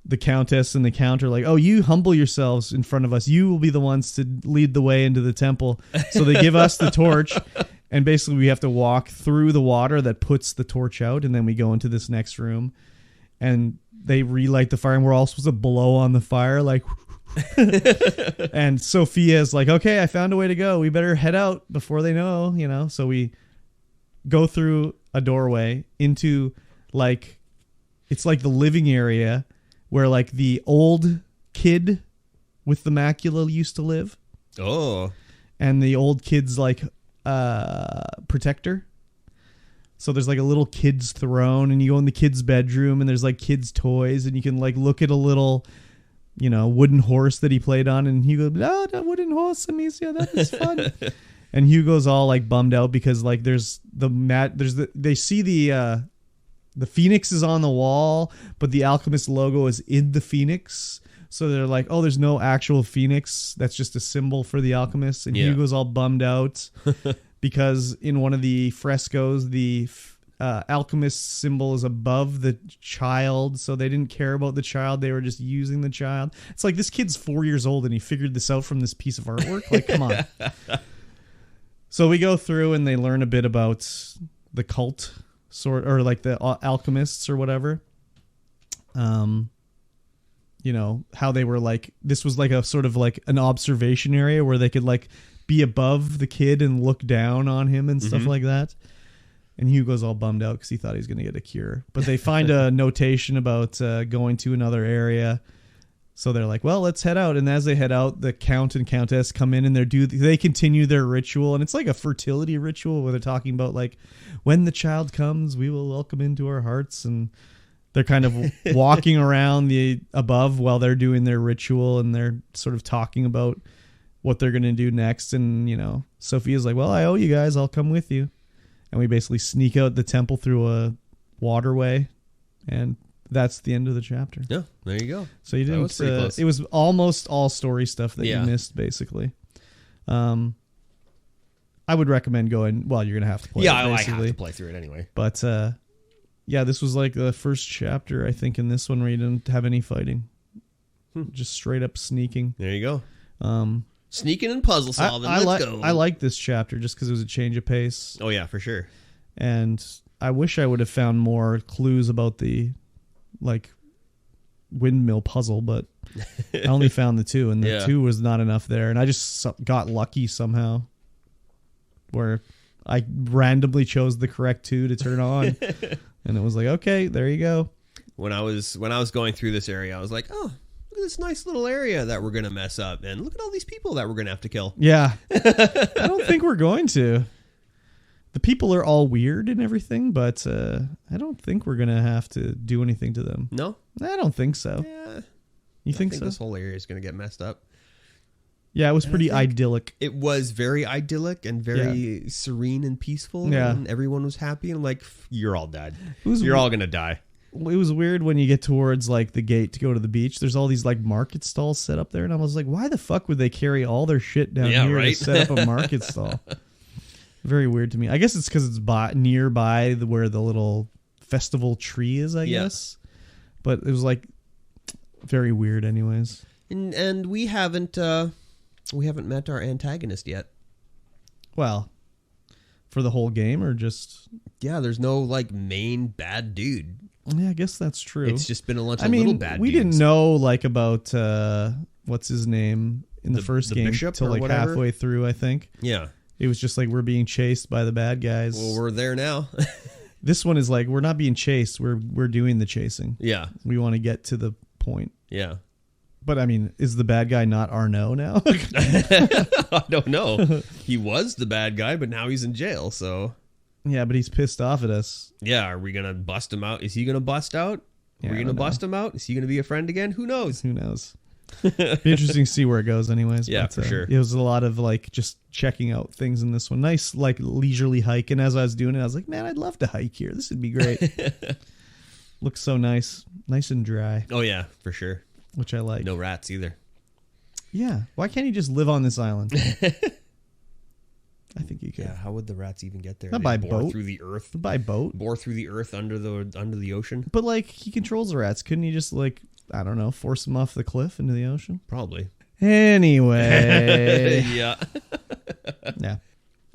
the Countess and the Count are like, oh, you humble yourselves in front of us. You will be the ones to lead the way into the temple. So they give us the torch, and basically we have to walk through the water that puts the torch out, and then we go into this next room, and they relight the fire, and we're all supposed to blow on the fire, like... And Sophia's like, okay, I found a way to go. We better head out before they know, So we go through a doorway into like, it's like the living area where like the old kid with the macula used to live. Oh. And the old kid's like protector. So there's like a little kid's throne, and you go in the kid's bedroom, and there's like kids' toys, and you can like look at a little... wooden horse that he played on, and Hugo, that wooden horse, Amicia, that was fun. And Hugo's all like bummed out because like they see the phoenix is on the wall, but the alchemist logo is in the phoenix. So they're like, oh, there's no actual phoenix. That's just a symbol for the alchemist. And Hugo's all bummed out because in one of the frescoes, the alchemist symbol is above the child, so they didn't care about the child. They were just using the child. It's like, this kid's 4 years old and he figured this out from this piece of artwork. Like, come on. So we go through and they learn a bit about the cult or like the alchemists or whatever. How they were like, this was like a sort of like an observation area where they could like be above the kid and look down on him and stuff like that. And Hugo's all bummed out because he thought he was going to get a cure. But they find a notation about going to another area. So they're like, well, let's head out. And as they head out, the Count and Countess come in and they continue their ritual. And it's like a fertility ritual where they're talking about like, when the child comes, we will welcome into our hearts. And they're kind of walking around the above while they're doing their ritual. And they're sort of talking about what they're going to do next. And, Sophia's like, well, I owe you guys. I'll come with you. And we basically sneak out the temple through a waterway, and that's the end of the chapter. Yeah, there you go. So you didn't. It was almost all story stuff that you missed, basically. I would recommend going. Well, you're gonna have to play. Yeah, I have to play through it anyway. But this was like the first chapter, I think, in this one where you didn't have any fighting, just straight up sneaking. There you go. Sneaking and puzzle solving. Let's go. I like this chapter just because it was a change of pace. Oh, yeah, for sure. And I wish I would have found more clues about the, like, windmill puzzle, but I only found the 2, and the 2 was not enough there. And I just got lucky somehow where I randomly chose the correct 2 to turn on. And it was like, okay, there you go. When I was going through this area, I was like, oh, look at this nice little area that we're going to mess up. And look at all these people that we're going to have to kill. Yeah. I don't think we're going to. The people are all weird and everything, but I don't think we're gonna have to do anything to them. No, I don't think so. Yeah, you think so? This whole area is gonna get messed up. Yeah, it was pretty idyllic. It was very idyllic and very serene and peaceful. Yeah, and everyone was happy. And I'm like, you're all dead. You're all gonna die. It was weird when you get towards like the gate to go to the beach. There's all these like market stalls set up there, and I was like, why the fuck would they carry all their shit down here to set up a market stall? Very weird to me. I guess it's because it's nearby where the little festival tree is, I guess. But it was like very weird anyways. And we haven't met our antagonist yet. Well, for the whole game or just... Yeah, there's no like main bad dude. Yeah, I guess that's true. It's just been a bunch of little bad dudes. We didn't know like about what's his name in the first game till like halfway through, I think. Yeah. It was just like we're being chased by the bad guys. Well, we're there now. This one is like we're not being chased. We're doing the chasing. Yeah. We want to get to the point. Yeah. But I mean, is the bad guy not Arnaud now? I don't know. He was the bad guy, but now he's in jail, so... Yeah, but he's pissed off at us. Yeah, are we going to bust him out? Is he going to bust out? Are we going to bust him out? Is he going to be a friend again? Who knows? Who knows? Be interesting to see where it goes anyways. Yeah, but, for sure. It was a lot of like just checking out things in this one. Nice like leisurely hike. And as I was doing it, I was like, man, I'd love to hike here. This would be great. Looks so nice. Nice and dry. Oh, yeah, for sure. Which I like. No rats either. Yeah. Why can't he just live on this island? I think he could. Yeah, how would the rats even get there? Not by boat. Through the earth. By boat. Bore through the earth under the ocean. But like he controls the rats. Couldn't he just like, I don't know, force them off the cliff into the ocean? Probably. Anyway. Yeah. Yeah.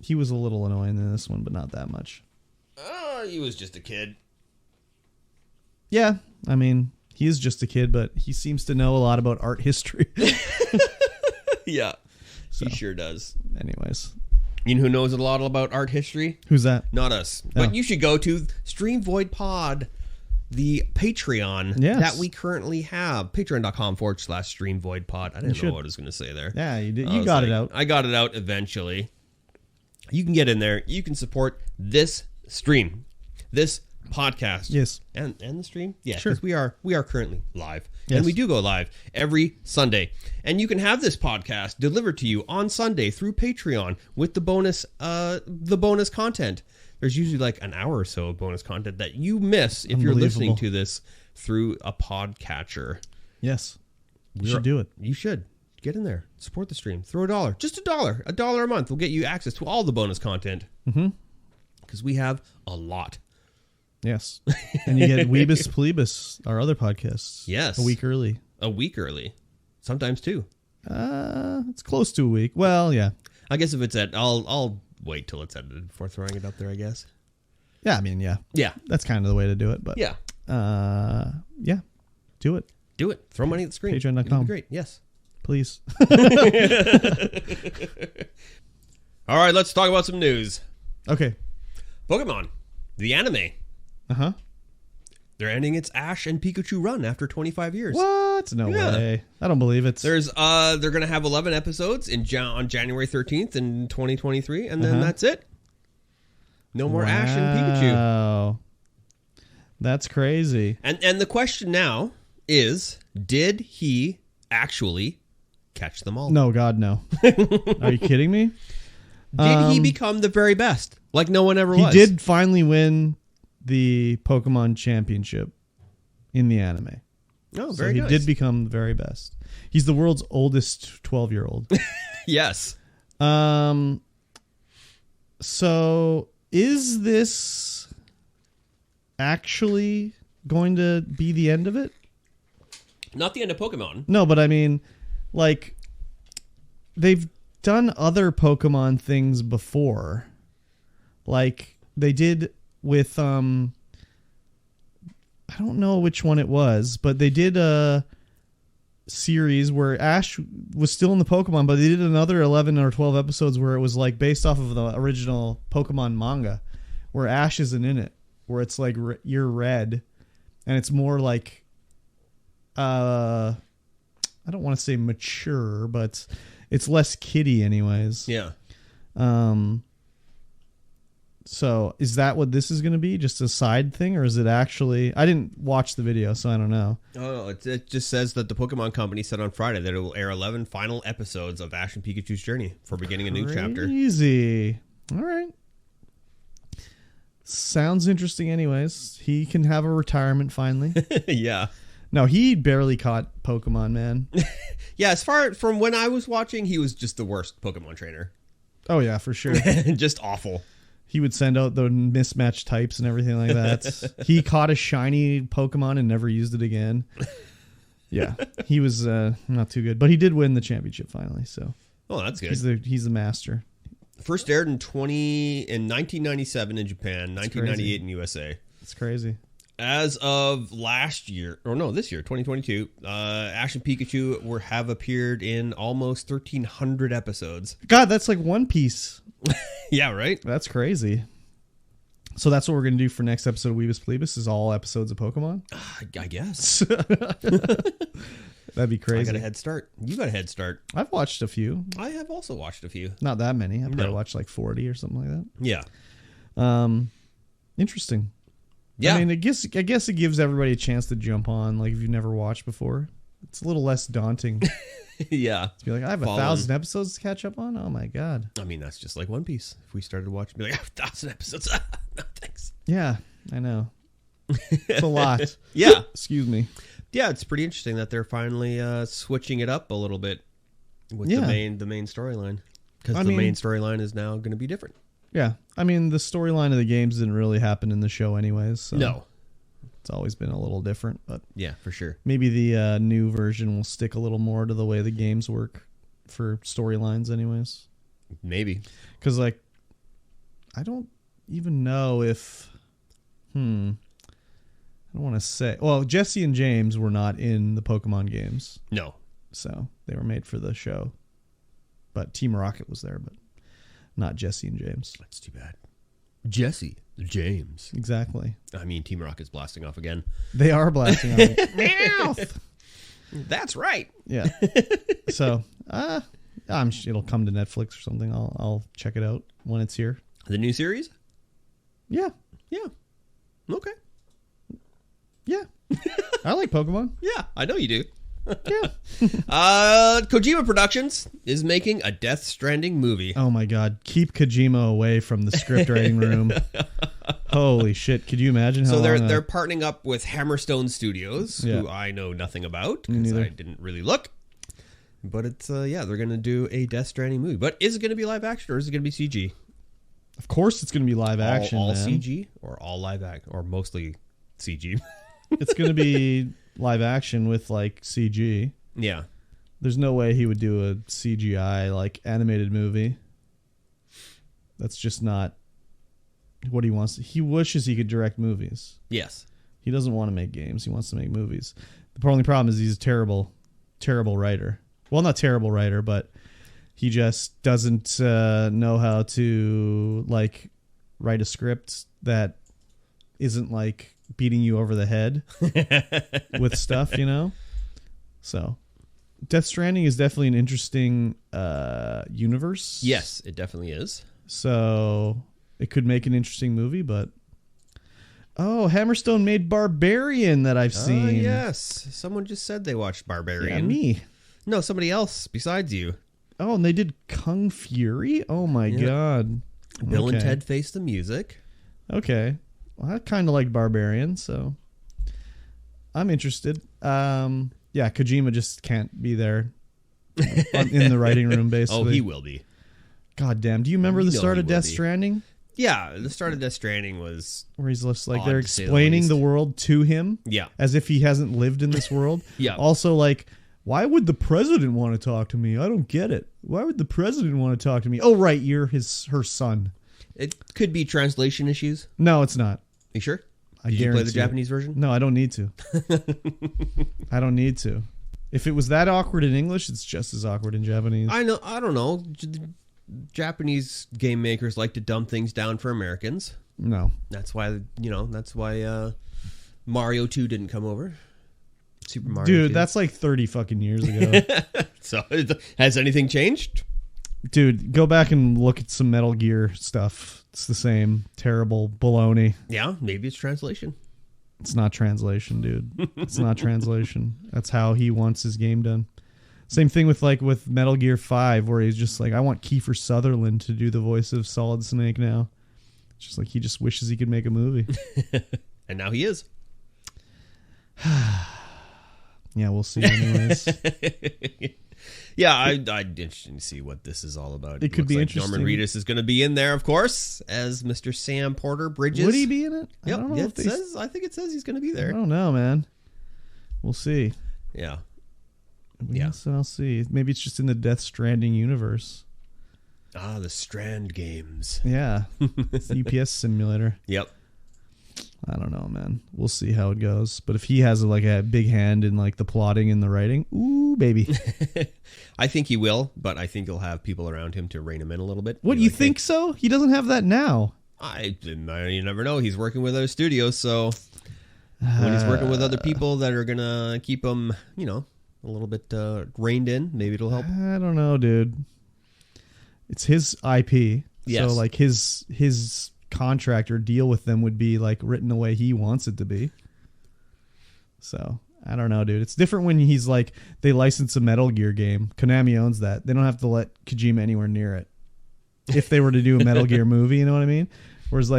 He was a little annoying in this one, but not that much. He was just a kid. Yeah. I mean, he is just a kid, but he seems to know a lot about art history. Yeah. So, he sure does. Anyways. You know who knows a lot about art history? Who's that? Not us. Oh. But you should go to Streamvoid Pod, the Patreon that we currently have. Patreon.com/Streamvoid Pod. I didn't know what I was going to say there. Yeah, you did. You got it out. I got it out eventually. You can get in there. You can support this stream, this podcast. Yes. And the stream. Yeah, sure. Because we are currently live. Yes. And we do go live every Sunday. And you can have this podcast delivered to you on Sunday through Patreon with the bonus content. There's usually like an hour or so of bonus content that you miss if you're listening to this through a podcatcher. Yes. You should do it. You should. Get in there. Support the stream. Throw $1. Just $1. $1 a month will get you access to all the bonus content. Mm-hmm. Because we have a lot. Yes. And you get Weebus Plebus, our other podcasts. Yes. A week early. A week early. Sometimes two. It's close to a week. Well, yeah. I guess if it's I'll wait till it's edited before throwing it up there, I guess. Yeah, I mean, yeah. Yeah. That's kind of the way to do it, but yeah. Yeah. Do it. Do it. Throw money at the screen. Patreon.com. It'd be great. Yes. Please. All right, let's talk about some news. Okay. Pokemon, the anime. Uh-huh. They're ending its Ash and Pikachu run after 25 years. What? No way. I don't believe it. They're going to have 11 episodes on January 13th in 2023, and then that's it. No more Ash and Pikachu. Wow. That's crazy. And the question now is, did he actually catch them all? No, God, no. Are you kidding me? Did he become the very best, like no one ever was? He did finally win the Pokemon Championship in the anime. Oh, so very nice. He did become the very best. He's the world's oldest 12-year-old. Yes. So is this actually going to be the end of it? Not the end of Pokemon. No, but I mean, like, they've done other Pokemon things before. Like, they did with, I don't know which one it was, but they did a series where Ash was still in the Pokemon, but they did another 11 or 12 episodes where it was, like, based off of the original Pokemon manga, where Ash isn't in it, where it's, like, you're red, and it's more, like, I don't want to say mature, but it's less kiddie anyways. Yeah. So is that what this is going to be? Just a side thing, or is it actually? I didn't watch the video, so I don't know. Oh, it just says that the Pokemon Company said on Friday that it will air 11 final episodes of Ash and Pikachu's journey for beginning a new chapter. Easy. All right. Sounds interesting anyways. He can have a retirement finally. Yeah. No, he barely caught Pokemon, man. Yeah, as far from when I was watching, he was just the worst Pokemon trainer. Oh, yeah, for sure. Just awful. He would send out the mismatched types and everything like that. He caught a shiny Pokemon and never used it again. Yeah, he was not too good. But he did win the championship finally. So, oh, that's good. He's the master. First aired in 1997 in Japan, 1998 in USA. It's crazy. As of last year, or no, this year, 2022, Ash and Pikachu have appeared in almost 1,300 episodes. God, that's like One Piece. Yeah, right? That's crazy. So that's what we're going to do for next episode of Weebus Plebus is all episodes of Pokemon? I guess. That'd be crazy. I got a head start. You got a head start. I've watched a few. I have also watched a few. Not that many. I've probably watched like 40 or something like that. Yeah. Interesting. Yeah. I mean, I guess it gives everybody a chance to jump on, like if you've never watched before. It's a little less daunting. Yeah. To be like, I have 1,000 episops to catch up on? Oh my God. I mean, that's just like One Piece. If we started watching, be like, I have 1,000 episodes. No, thanks. Yeah, I know. It's a lot. Yeah. Excuse me. Yeah, it's pretty interesting that they're finally switching it up a little bit with the main storyline. Because the main storyline is now going to be different. Yeah. I mean, the storyline of the games didn't really happen in the show anyways. So no. It's always been a little different. But yeah, for sure. Maybe the new version will stick a little more to the way the games work for storylines anyways. Maybe. Because, like, I don't even know if... I don't want to say... Well, Jesse and James were not in the Pokemon games. No. So, they were made for the show. But Team Rocket was there, but not Jesse and James. That's too bad. Jesse, James. Exactly. I mean, Team Rocket's blasting off again. They are blasting off. Mouth! That's right. Yeah. So, it'll come to Netflix or something. I'll check it out when it's here. The new series? Yeah. Yeah. Okay. Yeah. I like Pokemon. Yeah, I know you do. Yeah. Kojima Productions is making a Death Stranding movie. Oh my God. Keep Kojima away from the script writing room. Holy shit. Could you imagine how So they're partnering up with Hammerstone Studios, who I know nothing about because I didn't really look. But it's, they're going to do a Death Stranding movie. But is it going to be live action or is it going to be CG? Of course it's going to be live action. All CG or all live action or mostly CG? It's going to be live action with like CG. Yeah. There's no way he would do a CGI like animated movie. That's just not what he wants. He wishes he could direct movies. Yes. He doesn't want to make games. He wants to make movies. The only problem is he's a terrible writer. Well, not terrible writer, but he just doesn't know how to like write a script that isn't like beating you over the head with stuff, you know? So Death Stranding is definitely an interesting universe. Yes, it definitely is. So it could make an interesting movie, but Hammerstone made Barbarian that I've seen. Yes. Someone just said they watched Barbarian. Yeah, me. No, somebody else besides you. Oh, and they did Kung Fury? Oh my God. Bill and Ted Face the Music. Okay. Well, I kind of like Barbarian, so I'm interested. Yeah, Kojima just can't be there in the writing room, basically. Oh, he will be. God damn. Do you remember the start of Death Stranding? Yeah, the start of Death Stranding was... Where he's just like, they're explaining the world to him. Yeah. As if he hasn't lived in this world. Yeah. Also, like, why would the president want to talk to me? I don't get it. Why would the president want to talk to me? Oh, right, you're her son. It could be translation issues. No, it's not. You sure? Did you play the Japanese version? No, I don't need to. I don't need to. If it was that awkward in English, it's just as awkward in Japanese. I know. I don't know. Japanese game makers like to dumb things down for Americans. No. That's why, Mario 2 didn't come over. Super Mario Dude, 2. that's like 30 fucking years ago. So, has anything changed? Dude, go back and look at some Metal Gear stuff. It's the same terrible baloney. Yeah, maybe it's translation. It's not translation, dude. It's not translation. That's how he wants his game done. Same thing with Metal Gear 5, where he's just like, I want Kiefer Sutherland to do the voice of Solid Snake now. It's just like he just wishes he could make a movie. And now he is. Yeah, we'll see anyways. Yeah, I'd interesting to see what this is all about. It could be interesting. Norman Reedus is going to be in there, of course, as Mr. Sam Porter Bridges. Would he be in it? Yep. I think it says he's going to be there. I don't know, man. We'll see. Yeah. So I'll see. Maybe it's just in the Death Stranding universe. Ah, the Strand games. Yeah. It's the UPS simulator. Yep. I don't know, man. We'll see how it goes. But if he has a big hand in the plotting and the writing, ooh, baby. I think he will, but I think he'll have people around him to rein him in a little bit. What, you think so? He doesn't have that now. You never know. He's working with other studios, so when he's working with other people that are going to keep him, a little bit reined in, maybe it'll help. I don't know, dude. It's his IP. Yes. So his contract or deal with them would be written the way he wants it to be. So I don't know, dude. It's different when he's they license a Metal Gear game. Konami owns that. They don't have to let Kojima anywhere near it. If they were to do a Metal Gear movie, you know what I mean? Whereas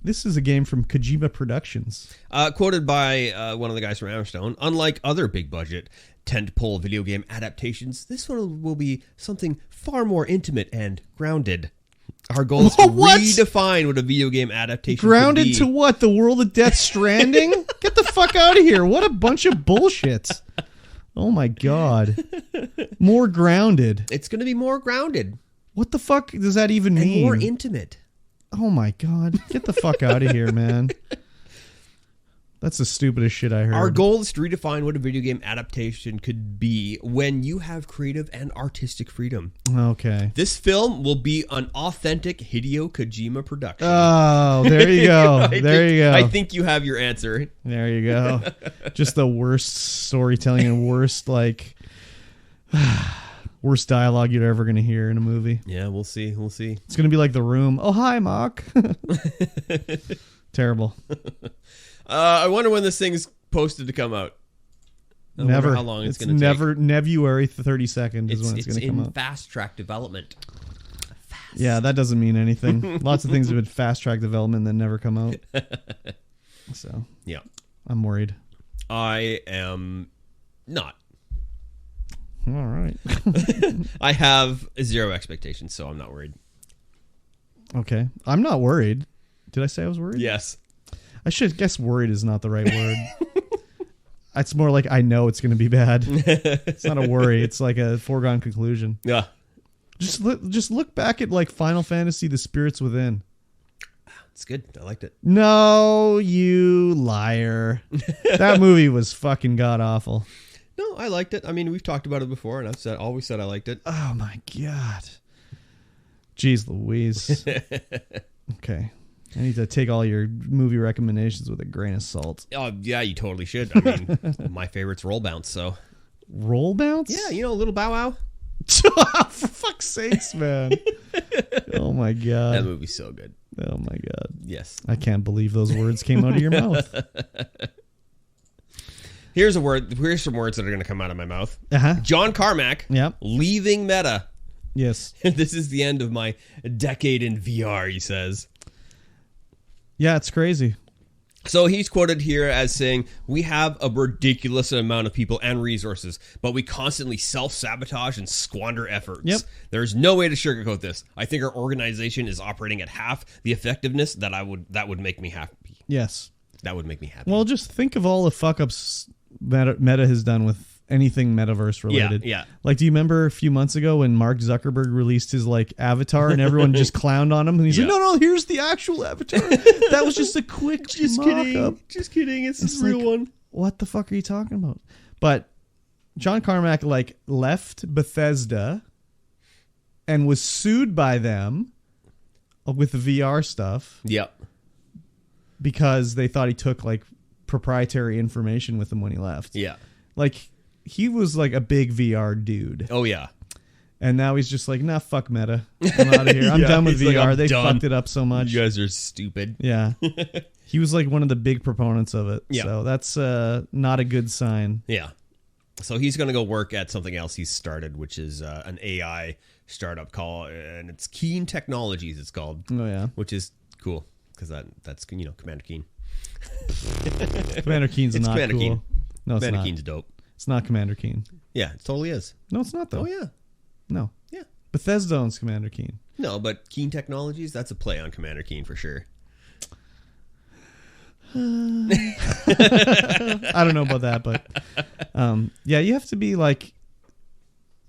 this is a game from Kojima Productions. Quoted by one of the guys from Hammerstone, unlike other big budget tentpole video game adaptations, this one will be something far more intimate and grounded. Our goal is to redefine what a video game adaptation grounded could be. To what? The world of Death Stranding? Get the fuck out of here. What a bunch of bullshit. Oh my God. More grounded. It's going to be more grounded. What the fuck does that even mean? And more intimate. Oh my God. Get the fuck out of here, man. That's the stupidest shit I heard. Our goal is to redefine what a video game adaptation could be when you have creative and artistic freedom. Okay. This film will be an authentic Hideo Kojima production. Oh, there you go. I think you have your answer. There you go. Just the worst storytelling and worst worst dialogue you're ever going to hear in a movie. Yeah, we'll see. It's going to be like The Room. Oh, hi, Mark. Terrible. I wonder when this thing's posted to come out. Never. How long it's going to take. February 32nd is when it's going to come out. It's in fast track development. Yeah, that doesn't mean anything. Lots of things have been fast track development and then never come out. So, yeah. I'm worried. I am not. All right. I have zero expectations, so I'm not worried. Okay. I'm not worried. Did I say I was worried? Yes. I should guess worried is not the right word. It's more like I know it's going to be bad. It's not a worry. It's like a foregone conclusion. Yeah. Just look back at Final Fantasy: The Spirits Within. It's good. I liked it. No, you liar. That movie was fucking god awful. No, I liked it. I mean, we've talked about it before, and I've always said I liked it. Oh my God. Jeez Louise. Okay. I need to take all your movie recommendations with a grain of salt. Oh, yeah, you totally should. I mean, my favorite's Roll Bounce, so. Roll Bounce? Yeah, Little Bow Wow. For fuck's sakes, man. Oh, my God. That movie's so good. Oh, my God. Yes. I can't believe those words came out of your mouth. Here's some words that are going to come out of my mouth. Uh-huh. John Carmack. Yep. Leaving Meta. Yes. This is the end of my decade in VR, he says. Yeah, it's crazy. So he's quoted here as saying, "We have a ridiculous amount of people and resources, but we constantly self-sabotage and squander efforts. Yep. There's no way to sugarcoat this. I think our organization is operating at half the effectiveness that would make me happy." Yes. That would make me happy. Well, just think of all the fuck-ups Meta has done with anything metaverse related. Yeah. Do you remember a few months ago when Mark Zuckerberg released his avatar and everyone just clowned on him and he's like, no, here's the actual avatar. That was just a quick mock-up. Just kidding. It's the real one. What the fuck are you talking about? But John Carmack left Bethesda and was sued by them with the VR stuff. Yep. Because they thought he took proprietary information with him when he left. Yeah. He was a big VR dude. Oh, yeah. And now he's just like, nah, fuck Meta. I'm out of here. I'm done with VR. Like, they fucked it up so much. You guys are stupid. Yeah. He was like one of the big proponents of it. Yeah. So that's not a good sign. Yeah. So he's going to go work at something else he's started, which is an AI startup call, and it's Keen Technologies, it's called. Oh, yeah. Which is cool, because that's Commander Keen. Commander Keen's not Commander cool. Keen. No, it's Commander not. Keen's dope. It's not Commander Keen. Yeah, it totally is. No, it's not, though. Oh, yeah. No. Yeah. Bethesda owns Commander Keen. No, but Keen Technologies, that's a play on Commander Keen for sure. I don't know about that, but yeah, you have to be like,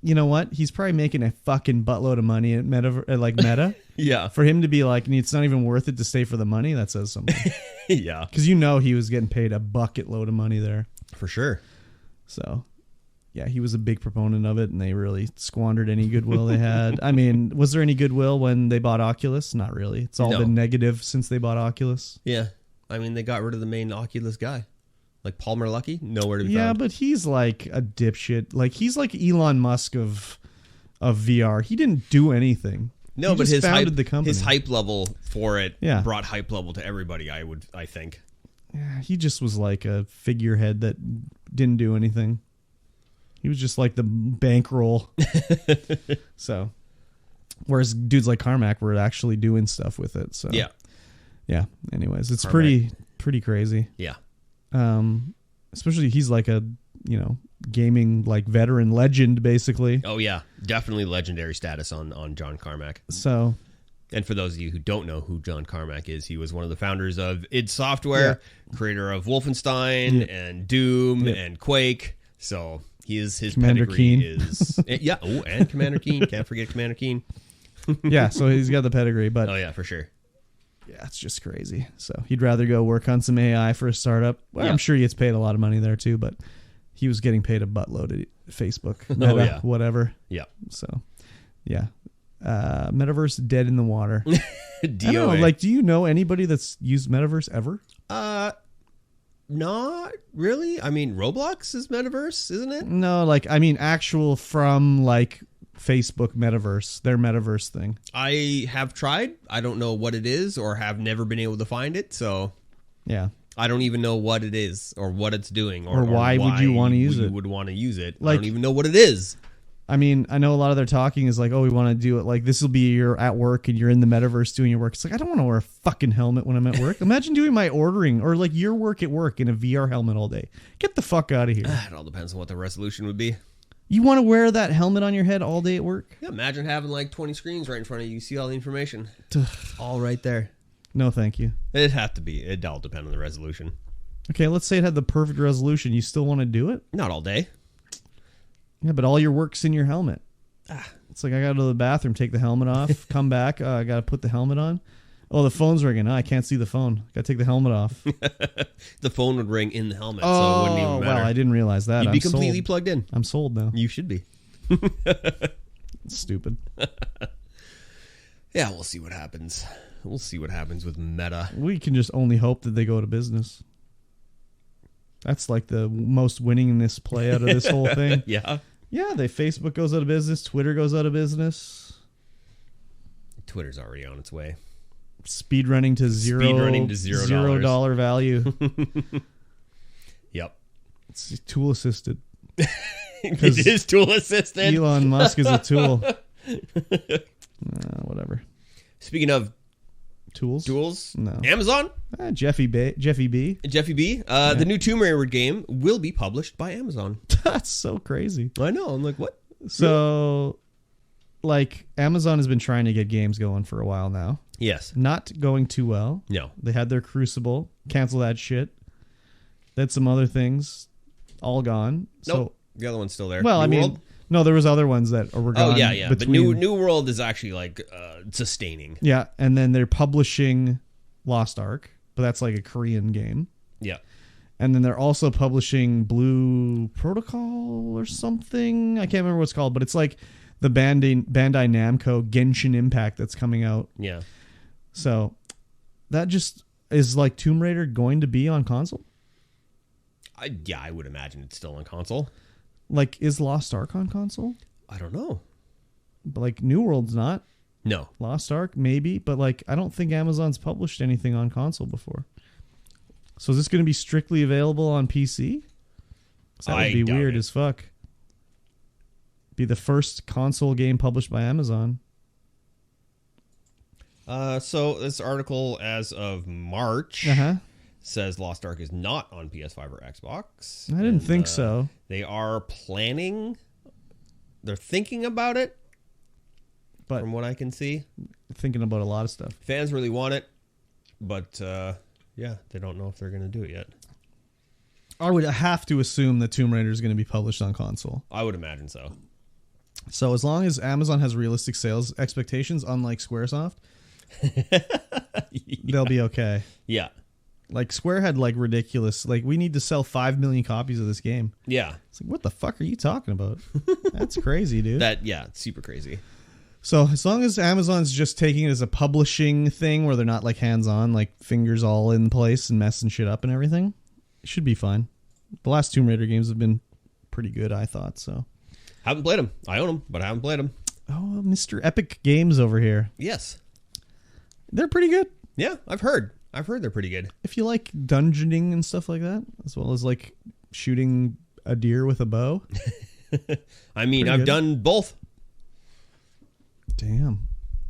you know what? He's probably making a fucking buttload of money at Meta. Yeah. For him to be like, it's not even worth it to stay for the money, that says something. Yeah. Because he was getting paid a bucket load of money there. For sure. So, yeah, he was a big proponent of it, and they really squandered any goodwill they had. I mean, was there any goodwill when they bought Oculus? Not really. It's all been negative since they bought Oculus. Yeah. I mean, they got rid of the main Oculus guy. Like Palmer Luckey, nowhere to be found. Yeah, but he's like a dipshit. Like, he's like Elon Musk of VR. He didn't do anything. No, he but just founded the company. His hype level for it brought hype level to everybody, I think. Yeah, he just was like a figurehead that didn't do anything. He was just like the bankroll. So, whereas dudes like Carmack were actually doing stuff with it. So yeah. Anyways, it's Carmack. pretty crazy. Yeah. Especially he's like a gaming like veteran legend basically. Oh yeah, definitely legendary status on John Carmack. So. And for those of you who don't know who John Carmack is, he was one of the founders of id Software, creator of Wolfenstein and Doom and Quake. So his Commander pedigree Keen. is and Commander Keen. Can't forget Commander Keen. Yeah, so he's got the pedigree, but oh yeah, for sure. Yeah, it's just crazy. So he'd rather go work on some AI for a startup. Well, I'm sure he gets paid a lot of money there too, but he was getting paid a buttload at Facebook, Meta, whatever. Yeah. So, yeah. Metaverse dead in the water. I don't know, like, do you know anybody that's used Metaverse ever? Not really. I mean, Roblox is Metaverse, isn't it? No, like, I mean, actual from like Facebook Metaverse, their Metaverse thing. I have tried. I don't know what it is, or have never been able to find it. So, yeah, I don't even know what it is, or what it's doing, or why would you want to use it? Would want to use it. Like, I don't even know what it is. I mean, I know a lot of their talking is like, oh, we want to do it. Like, this will be you're at work and you're in the metaverse doing your work. It's like, I don't want to wear a fucking helmet when I'm at work. Imagine doing my ordering or like your work at work in a VR helmet all day. Get the fuck out of here. It all depends on what the resolution would be. You want to wear that helmet on your head all day at work? Yeah, imagine having like 20 screens right in front of you. You see all the information. All right there. No, thank you. It'd have to be. It'd all depend on the resolution. Okay, let's say it had the perfect resolution. You still want to do it? Not all day. Yeah, but all your work's in your helmet. It's like I got to go to the bathroom, take the helmet off, come back. I got to put the helmet on. Oh, the phone's ringing. I can't see the phone. Got to take the helmet off. The phone would ring in the helmet, so it wouldn't even matter. Well, I didn't realize that. You'd be completely plugged in. I'm sold now. You should be. Stupid. Yeah, we'll see what happens. We'll see what happens with Meta. We can just only hope that they go to business. That's like the most winningest play out of this whole thing. Yeah. Yeah, Facebook goes out of business. Twitter goes out of business. Twitter's already on its way. Speed running to zero. $0 value. Yep. It's tool assisted. It is tool assisted. Elon Musk is a tool. Whatever. Speaking of tools, no. Amazon. Jeffy B. The new Tomb Raider game will be published by Amazon. That's so crazy. I know. I'm like, what? So, like, Amazon has been trying to get games going for a while now. Yes. Not going too well. No. They had their Crucible. Cancel that shit. They had some other things. All gone. Nope. So, the other one's still there. Well, New World? No, there was other ones that were gone. Oh, yeah. But New World is actually, like, sustaining. Yeah, and then they're publishing Lost Ark, but that's like a Korean game. Yeah. And then they're also publishing Blue Protocol or something. I can't remember what it's called, but it's like the Bandai Namco Genshin Impact that's coming out. Yeah. So that just is like Tomb Raider going to be on console? I would imagine it's still on console. Like, is Lost Ark on console? I don't know. But like New World's not. No. Lost Ark, maybe. But like I don't think Amazon's published anything on console before. So is this going to be strictly available on PC? That would be weird as fuck. Be the first console game published by Amazon. So this article as of March says Lost Ark is not on PS5 or Xbox. I didn't think so. They are planning. They're thinking about it. But from what I can see. Thinking about a lot of stuff. Fans really want it. But, yeah, they don't know if they're going to do it yet. I would have to assume that Tomb Raider is going to be published on console. I would imagine so. So as long as Amazon has realistic sales expectations, unlike Squaresoft, they'll be okay. Yeah. Like Square had like ridiculous, like we need to sell 5 million copies of this game. Yeah. It's like, what the fuck are you talking about? That's crazy, dude. It's super crazy. So as long as Amazon's just taking it as a publishing thing where they're not like hands-on, like fingers all in place and messing shit up and everything, it should be fine. The last Tomb Raider games have been pretty good, I thought, so. Haven't played them. I own them, but I haven't played them. Oh, Mr. Epic Games over here. Yes. They're pretty good. Yeah, I've heard they're pretty good. If you like dungeoning and stuff like that, as well as like shooting a deer with a bow. I mean, I've done both. Damn.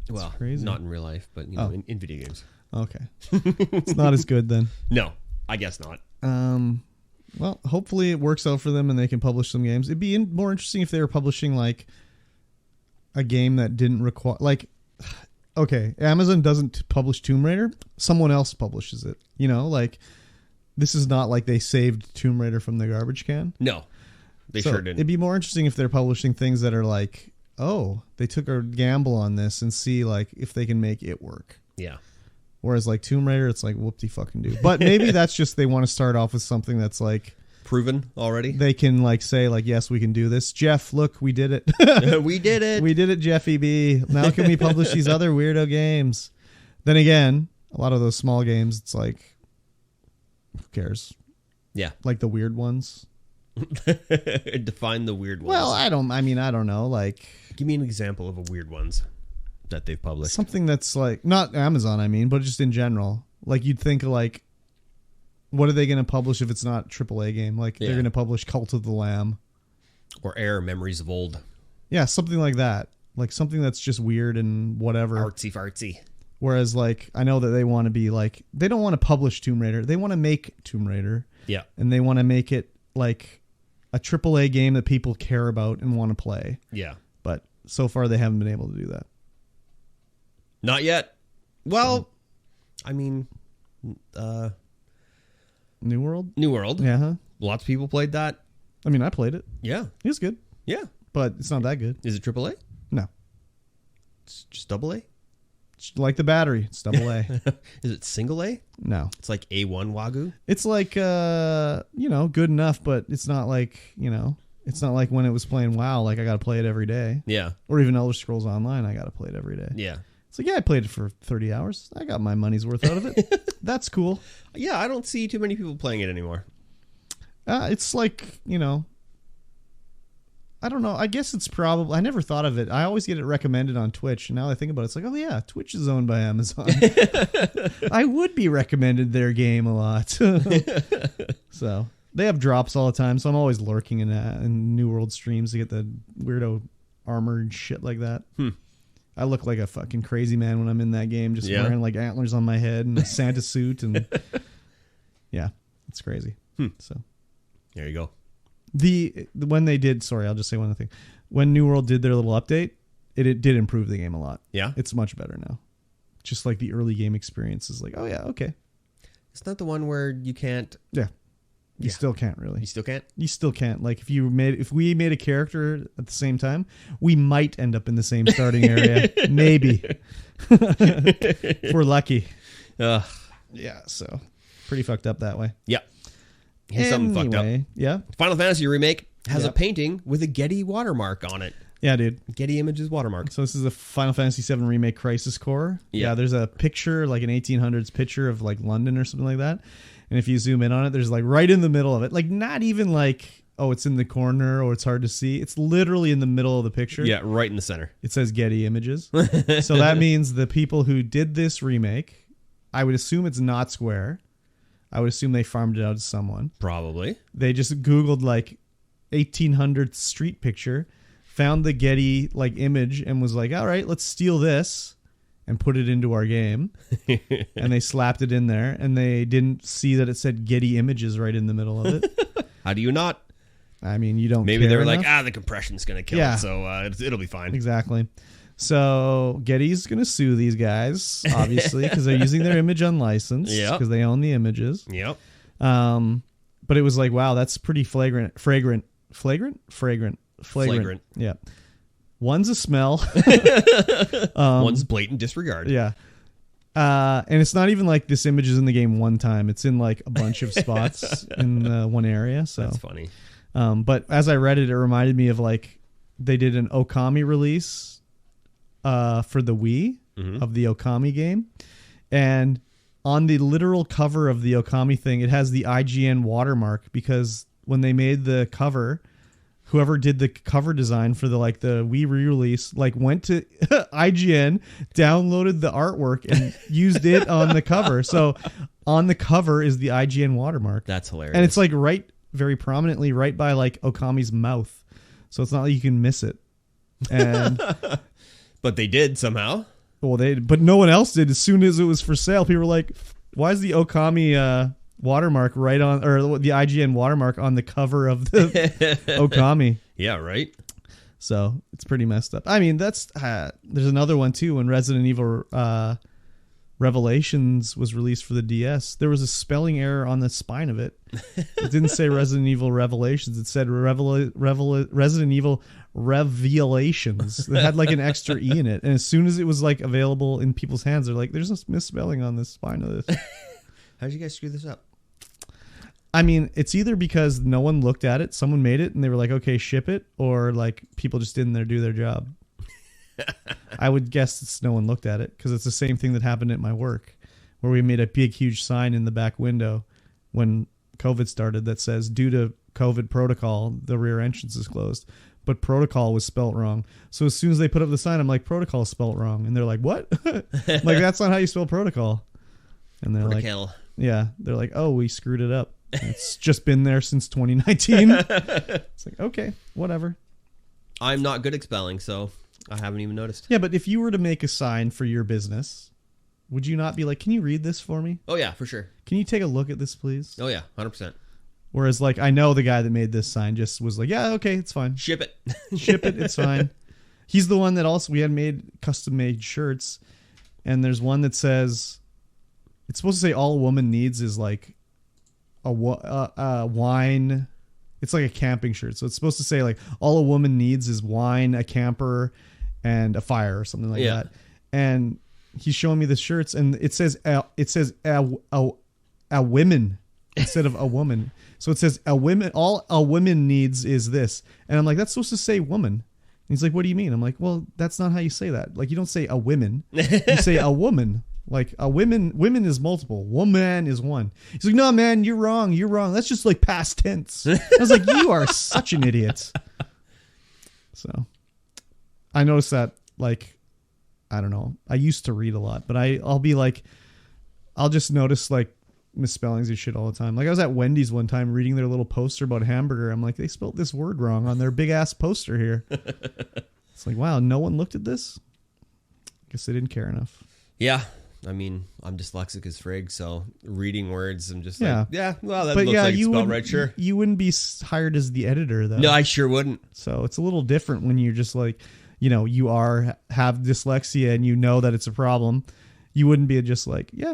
Well, crazy. Not in real life, but you know, in video games. Okay. It's not as good then. No, I guess not. Well, hopefully it works out for them and they can publish some games. It'd be more interesting if they were publishing like a game that didn't require like. Okay, Amazon doesn't publish Tomb Raider. Someone else publishes it. You know, like this is not like they saved Tomb Raider from the garbage can. No, they sure didn't. It'd be more interesting if they're publishing things that are like, oh, they took a gamble on this and see like if they can make it work. Yeah. Whereas like Tomb Raider, it's like whoop-de fucking do. But maybe that's just they want to start off with something that's like proven already. They can like say like, yes, we can do this. Jeff, look, we did it. We did it. We did it, Jeffy B. Now can we publish these other weirdo games? Then again, a lot of those small games, it's like, who cares? Yeah. Like the weird ones. Define the weird ones. Well, I don't know. Like, give me an example of a weird ones that they've published. Something that's like, not Amazon, I mean, but just in general. Like you'd think like, what are they going to publish if it's not a AAA game? Like they're going to publish Cult of the Lamb. Or Air Memories of Old. Yeah, something like that. Like something that's just weird and whatever. Artsy fartsy. Whereas like, I know that they want to be like, they don't want to publish Tomb Raider. They want to make Tomb Raider. Yeah. And they want to make it like a AAA game that people care about and want to play. Yeah. But so far they haven't been able to do that. Not yet. Well, I mean, New World? New World. Yeah. Huh? Lots of people played that. I mean, I played it. Yeah. It was good. Yeah. But it's not that good. Is it AAA? No. It's just AA? It's like the battery. It's AA. Is it single A? No. It's like A1 Wagyu? It's like, good enough, but it's not like, it's not like when it was playing WoW, like I got to play it every day. Yeah. Or even Elder Scrolls Online, I got to play it every day. Yeah. It's like, yeah, I played it for 30 hours. I got my money's worth out of it. That's cool. Yeah, I don't see too many people playing it anymore. It's like, I don't know. I guess it's probably, I never thought of it. I always get it recommended on Twitch. And now I think about it, it's like, oh yeah, Twitch is owned by Amazon. I would be recommended their game a lot. So they have drops all the time. So I'm always lurking in New World streams to get the weirdo armor and shit like that. I look like a fucking crazy man when I'm in that game, just wearing like antlers on my head and a Santa suit. And yeah, it's crazy. So there you go. When they did, sorry, I'll just say one other thing. When New World did their little update, it did improve the game a lot. Yeah. It's much better now. Just like the early game experience is like, oh yeah, okay. It's not the one where you can't. Yeah. You still can't really. You still can't? You still can't. Like if we made a character at the same time, we might end up in the same starting area. Maybe. If we're lucky. Yeah, so pretty fucked up that way. Yeah. Here's something fucked up. Yeah. Final Fantasy Remake has a painting with a Getty watermark on it. Yeah, dude. Getty Images watermark. So this is a Final Fantasy VII Remake Crisis Core. Yeah, there's a picture, like an 1800s picture of like London or something like that. And if you zoom in on it, there's like right in the middle of it, like not even like oh, it's in the corner or it's hard to see. It's literally in the middle of the picture. Yeah, right in the center. It says Getty Images. So that means the people who did this remake, I would assume it's not Square. I would assume they farmed it out to someone. Probably. They just Googled like 1800 street picture, found the Getty like image and was like, all right, let's steal this and put it into our game. And they slapped it in there and they didn't see that it said Getty Images right in the middle of it. How do you not? I mean, you don't Maybe care they were enough. like, the compression's going to kill it, so it'll be fine. Exactly. So Getty's going to sue these guys, obviously, because they're using their image unlicensed, because they own the images. Yep. But it was like, wow, that's pretty flagrant. Yeah. One's a smell. One's blatant disregard. Yeah. And it's not even like this image is in the game one time. It's in like a bunch of spots in one area. So that's funny. But as I read it, it reminded me of like they did an Okami release for the Wii of the Okami game. And on the literal cover of the Okami thing, it has the IGN watermark because when they made the cover, whoever did the cover design for the Wii re-release went to IGN, downloaded the artwork and used it on the cover. So on the cover is the IGN watermark. That's hilarious. And it's like right very prominently right by like Okami's mouth. So it's not like you can miss it. And but they did somehow. Well, but no one else did. As soon as it was for sale, people were like, why is the Okami watermark right on, or the IGN watermark on the cover of the Okami? Yeah, right. So it's pretty messed up. I mean, there's another one too. When Resident Evil Revelations was released for the DS, there was a spelling error on the spine of it. It didn't say Resident Evil Revelations. It said Resident Evil Revelations. It had like an extra E in it. And as soon as it was like available in people's hands, they're like, there's a misspelling on the spine of this. How'd you guys screw this up? I mean, it's either because no one looked at it, someone made it, and they were like, okay, ship it, or like people just didn't do their job. I would guess it's no one looked at it because it's the same thing that happened at my work where we made a big, huge sign in the back window when COVID started that says, due to COVID protocol, the rear entrance is closed. But protocol was spelt wrong. So as soon as they put up the sign, I'm like, protocol is spelt wrong. And they're like, what? Like, that's not how you spell protocol. And they're protocol. Like, yeah. They're like, oh, we screwed it up. It's just been there since 2019. It's like, okay, whatever. I'm not good at spelling, so I haven't even noticed. Yeah, but if you were to make a sign for your business, would you not be like, can you read this for me? Oh, yeah, for sure. Can you take a look at this, please? Oh, yeah, 100%. Whereas, like, I know the guy that made this sign just was like, yeah, okay, it's fine. Ship it. Ship it, it's fine. He's the one that also, we had made custom-made shirts, and there's one that says, it's supposed to say all a woman needs is, like, a wine. It's like a camping shirt. So it's supposed to say, like, all a woman needs is wine, a camper, and a fire or something like that. And he's showing me the shirts, and it says a women instead of a woman. So it says all a woman needs is this. And I'm like, that's supposed to say woman. And he's like, what do you mean? I'm like, well, that's not how you say that. Like, you don't say a women. You say a woman. Like, a women is multiple. Woman is one. He's like, no, man, you're wrong. You're wrong. That's just like past tense. I was like, you are such an idiot. So I noticed that, like, I don't know. I used to read a lot, but I'll be like, I'll just notice like misspellings and shit all the time. Like, I was at Wendy's one time reading their little poster about hamburger. I'm like, they spelled this word wrong on their big ass poster here. It's like, wow, no one looked at this? Guess they didn't care enough. Yeah. I mean, I'm dyslexic as frig, so reading words, I'm just like, well, that looks like it's spelled right, sure. You wouldn't be hired as the editor, though. No, I sure wouldn't. So it's a little different when you're just like, you know, you have dyslexia and you know that it's a problem. You wouldn't be just like, yeah,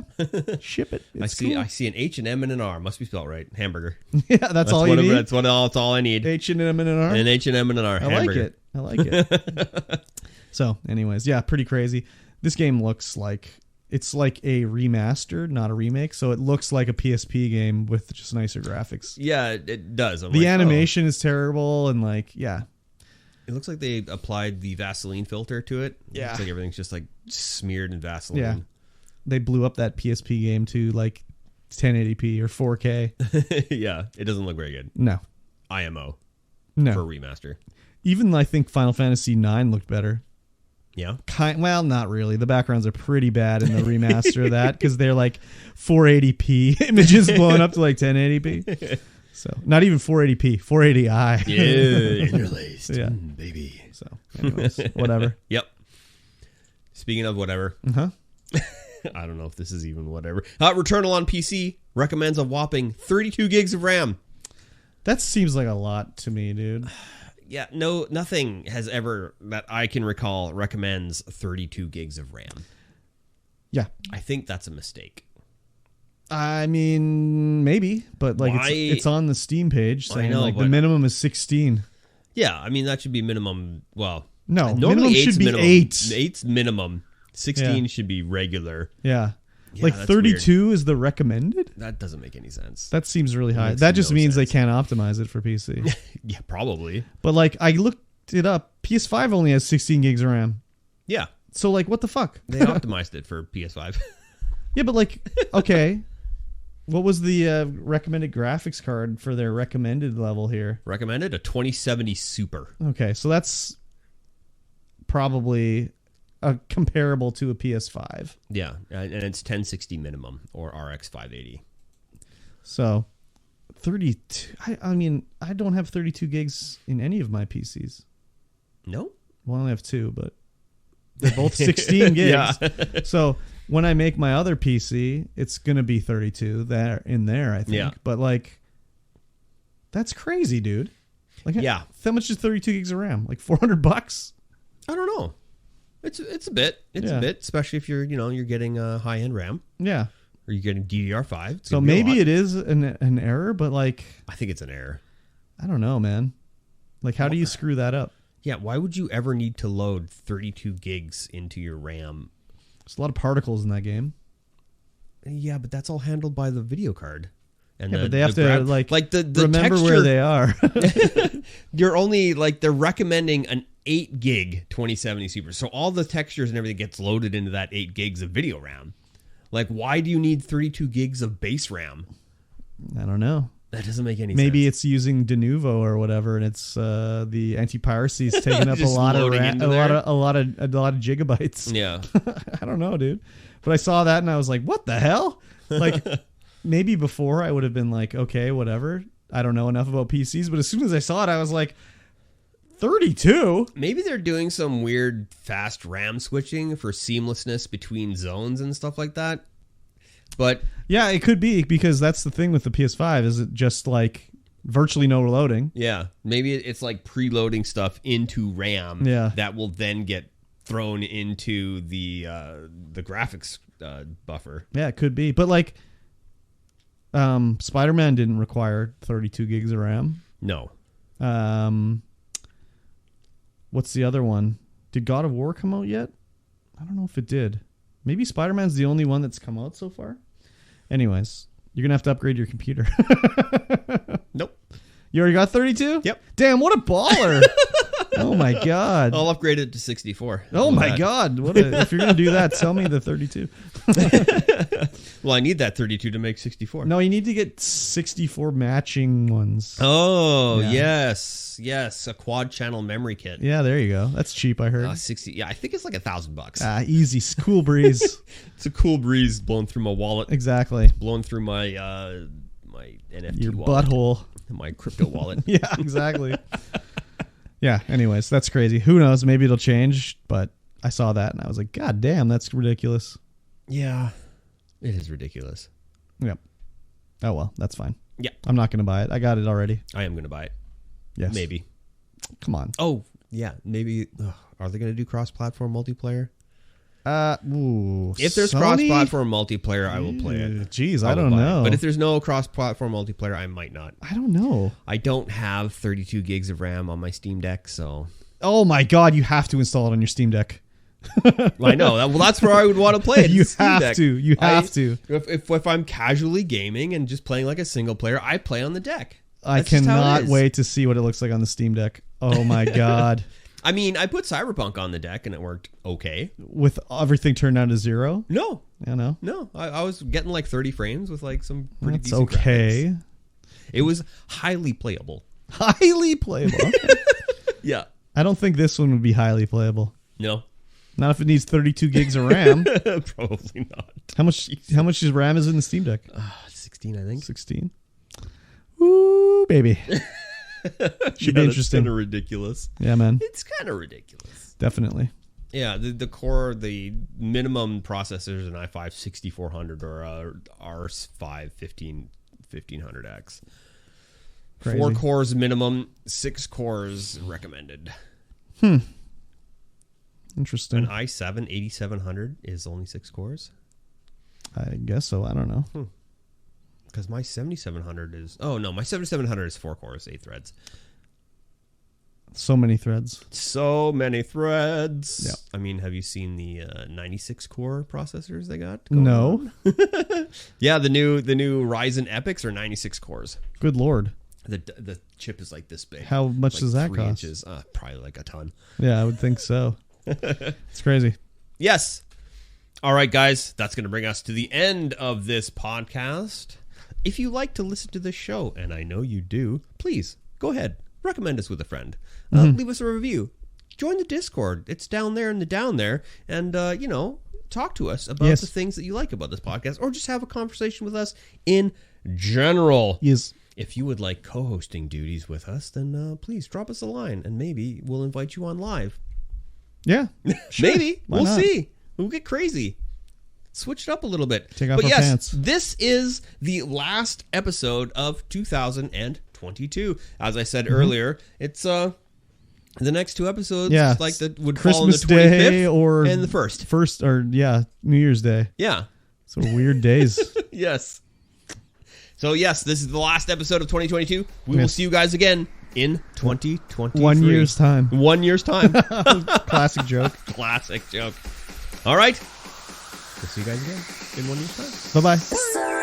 ship it. I see an H, an M, and an R. Must be spelled right. Hamburger. Yeah, that's all you need. That's all I need. H and M and an R. An H and M and an R. Hamburger. I like it. So, anyways, yeah, pretty crazy. This game looks like it's like a remaster, not a remake. So it looks like a PSP game with just nicer graphics. Yeah, it does. The animation is terrible, and like, yeah. It looks like they applied the Vaseline filter to it. Yeah. It's like everything's just like smeared in Vaseline. Yeah. They blew up that PSP game to like 1080p or 4K. Yeah. It doesn't look very good. No. IMO No. for remaster. Even I think Final Fantasy IX looked better. Yeah. Well, not really. The backgrounds are pretty bad in the remaster of that because they're like 480p images blowing up to like 1080p. So not even 480p, 480i. Yeah, interlaced. Yeah. Baby. So anyways, whatever. Yep. Speaking of whatever. Uh-huh. I don't know if this is even whatever. Returnal on PC recommends a whopping 32 gigs of RAM. That seems like a lot to me, dude. Yeah, nothing has ever, that I can recall, recommends 32 gigs of RAM. Yeah. I think that's a mistake. I mean, maybe, but like it's on the Steam page saying like the minimum is 16. Yeah, I mean, that should be minimum. Well, no, normally minimum should be minimum. 8. 8's minimum. 16 should be regular. Yeah. Like 32 weird. Is the recommended? That doesn't make any sense. That seems really high. That just means they can't optimize it for PC. Yeah, probably. But like I looked it up. PS5 only has 16 gigs of RAM. Yeah. So like what the fuck? They optimized it for PS5. Yeah, but like okay. What was the recommended graphics card for their recommended level here? Recommended a 2070 Super. Okay, so that's probably comparable to a PS5. Yeah, and it's 1060 minimum or RX 580. So 32. I mean, I don't have 32 gigs in any of my PCs. No? Well, I only have 2, but they're both 16 gigs. Yeah. So when I make my other PC, it's going to be 32 there, I think. Yeah. But like, that's crazy, dude. Like, yeah. How much is 32 gigs of RAM? Like $400? I don't know. It's a bit. It's a bit, especially if you're getting a high-end RAM. Yeah. Or you're getting DDR5. So maybe it is an error, but like, I think it's an error. I don't know, man. Like, how do you screw that up? Yeah, why would you ever need to load 32 gigs into your RAM? There's a lot of particles in that game. Yeah, but that's all handled by the video card. And but they have to like the remember texture, where they are. You're only they're recommending an 8 gig 2070 Super. So all the textures and everything gets loaded into that 8 gigs of video RAM. Like, why do you need 32 gigs of base RAM? I don't know. That doesn't make any sense. Maybe it's using Denuvo or whatever, and it's the anti-piracy is taking up a lot of gigabytes. Yeah, I don't know, dude. But I saw that and I was like, what the hell? Like, maybe before I would have been like, okay, whatever. I don't know enough about PCs, but as soon as I saw it, I was like, 32? Maybe they're doing some weird fast RAM switching for seamlessness between zones and stuff like that. But yeah, it could be, because that's the thing with the PS5, is it just like virtually no loading. Yeah, maybe it's like preloading stuff into RAM that will then get thrown into the graphics buffer. Yeah, it could be. But like Spider-Man didn't require 32 gigs of RAM. No. What's the other one? Did God of War come out yet? I don't know if it did. Maybe Spider-Man's the only one that's come out so far. Anyways, you're going to have to upgrade your computer. Nope. You already got 32? Yep. Damn, what a baller. Oh, my God. I'll upgrade it to 64. Oh, my God. If you're going to do that, tell me the 32. Well, I need that 32 to make 64. No, you need to get 64 matching ones. Oh, yes. Yes, a quad channel memory kit. Yeah, there you go. That's cheap, I heard. 60. Yeah, I think it's like $1,000. Easy. Cool breeze. It's a cool breeze blowing through my wallet. Exactly. Blowing through my my NFT Your wallet. Butthole. My crypto wallet. Yeah, exactly. Yeah, anyways, that's crazy. Who knows? Maybe it'll change, but I saw that and I was like, God damn, that's ridiculous. Yeah, it is ridiculous. Yep. Oh, well, that's fine. Yeah. I'm not going to buy it. I got it already. I am going to buy it. Yes. Maybe. Come on. Oh, yeah, maybe. Are they going to do cross-platform multiplayer? If there's cross-platform multiplayer, I will play it. Jeez, I don't know. But if there's no cross-platform multiplayer, I might not. I don't know. I don't have 32 gigs of RAM on my Steam Deck, so... Oh my God, you have to install it on your Steam Deck. I know. Well, that's where I would want to play it. You have to. If I'm casually gaming and just playing like a single player, I play on the deck. I cannot wait to see what it looks like on the Steam Deck. Oh my God. I mean, I put Cyberpunk on the deck and it worked okay. With everything turned down to 0? No. I know. No. I was getting like 30 frames with like some pretty That's decent okay. graphics. It was highly playable. Highly playable. Okay. Yeah. I don't think this one would be highly playable. No. Not if it needs 32 gigs of RAM. Probably not. How much RAM is in the Steam Deck? 16, I think. 16. Ooh, baby. Should be interesting. Kind of ridiculous. Yeah, man. It's kind of ridiculous. Definitely. Yeah, the minimum processors in i5 6400 or R5 1500X. Crazy. 4 cores minimum, 6 cores recommended. Interesting. An i7 8700 is only 6 cores? I guess so. I don't know. Because my 7700 is... Oh, no. My 7700 is 4 cores, 8 threads. So many threads. So many threads. Yeah. I mean, have you seen the 96 core processors they got? No. Yeah, the new Ryzen Epics are 96 cores. Good Lord. The chip is like this big. How much does that 3 cost? inches. Probably like a ton. Yeah, I would think so. It's crazy. Yes. All right, guys. That's going to bring us to the end of this podcast. If you like to listen to this show, and I know you do, please go ahead. Recommend us with a friend. Leave us a review. Join the Discord. It's down there in the down there. And, talk to us about the things that you like about this podcast. Or just have a conversation with us in general. Yes. If you would like co-hosting duties with us, then please drop us a line. And maybe we'll invite you on live. Yeah. Sure. Maybe. Why We'll not? see. We'll get crazy. Switch it up a little bit. Take off our pants. This is the last episode of 2022. As I said earlier, it's the next 2 episodes like that would Christmas fall on the 25th Day or and the 1st. First or New Year's Day. Yeah. So weird days. Yes. So yes, this is the last episode of 2022. We will see you guys again in 2023. 1 year's time. 1 year's time. Classic joke. Classic joke. All right. We'll see you guys again in 1 year's time. Bye-bye.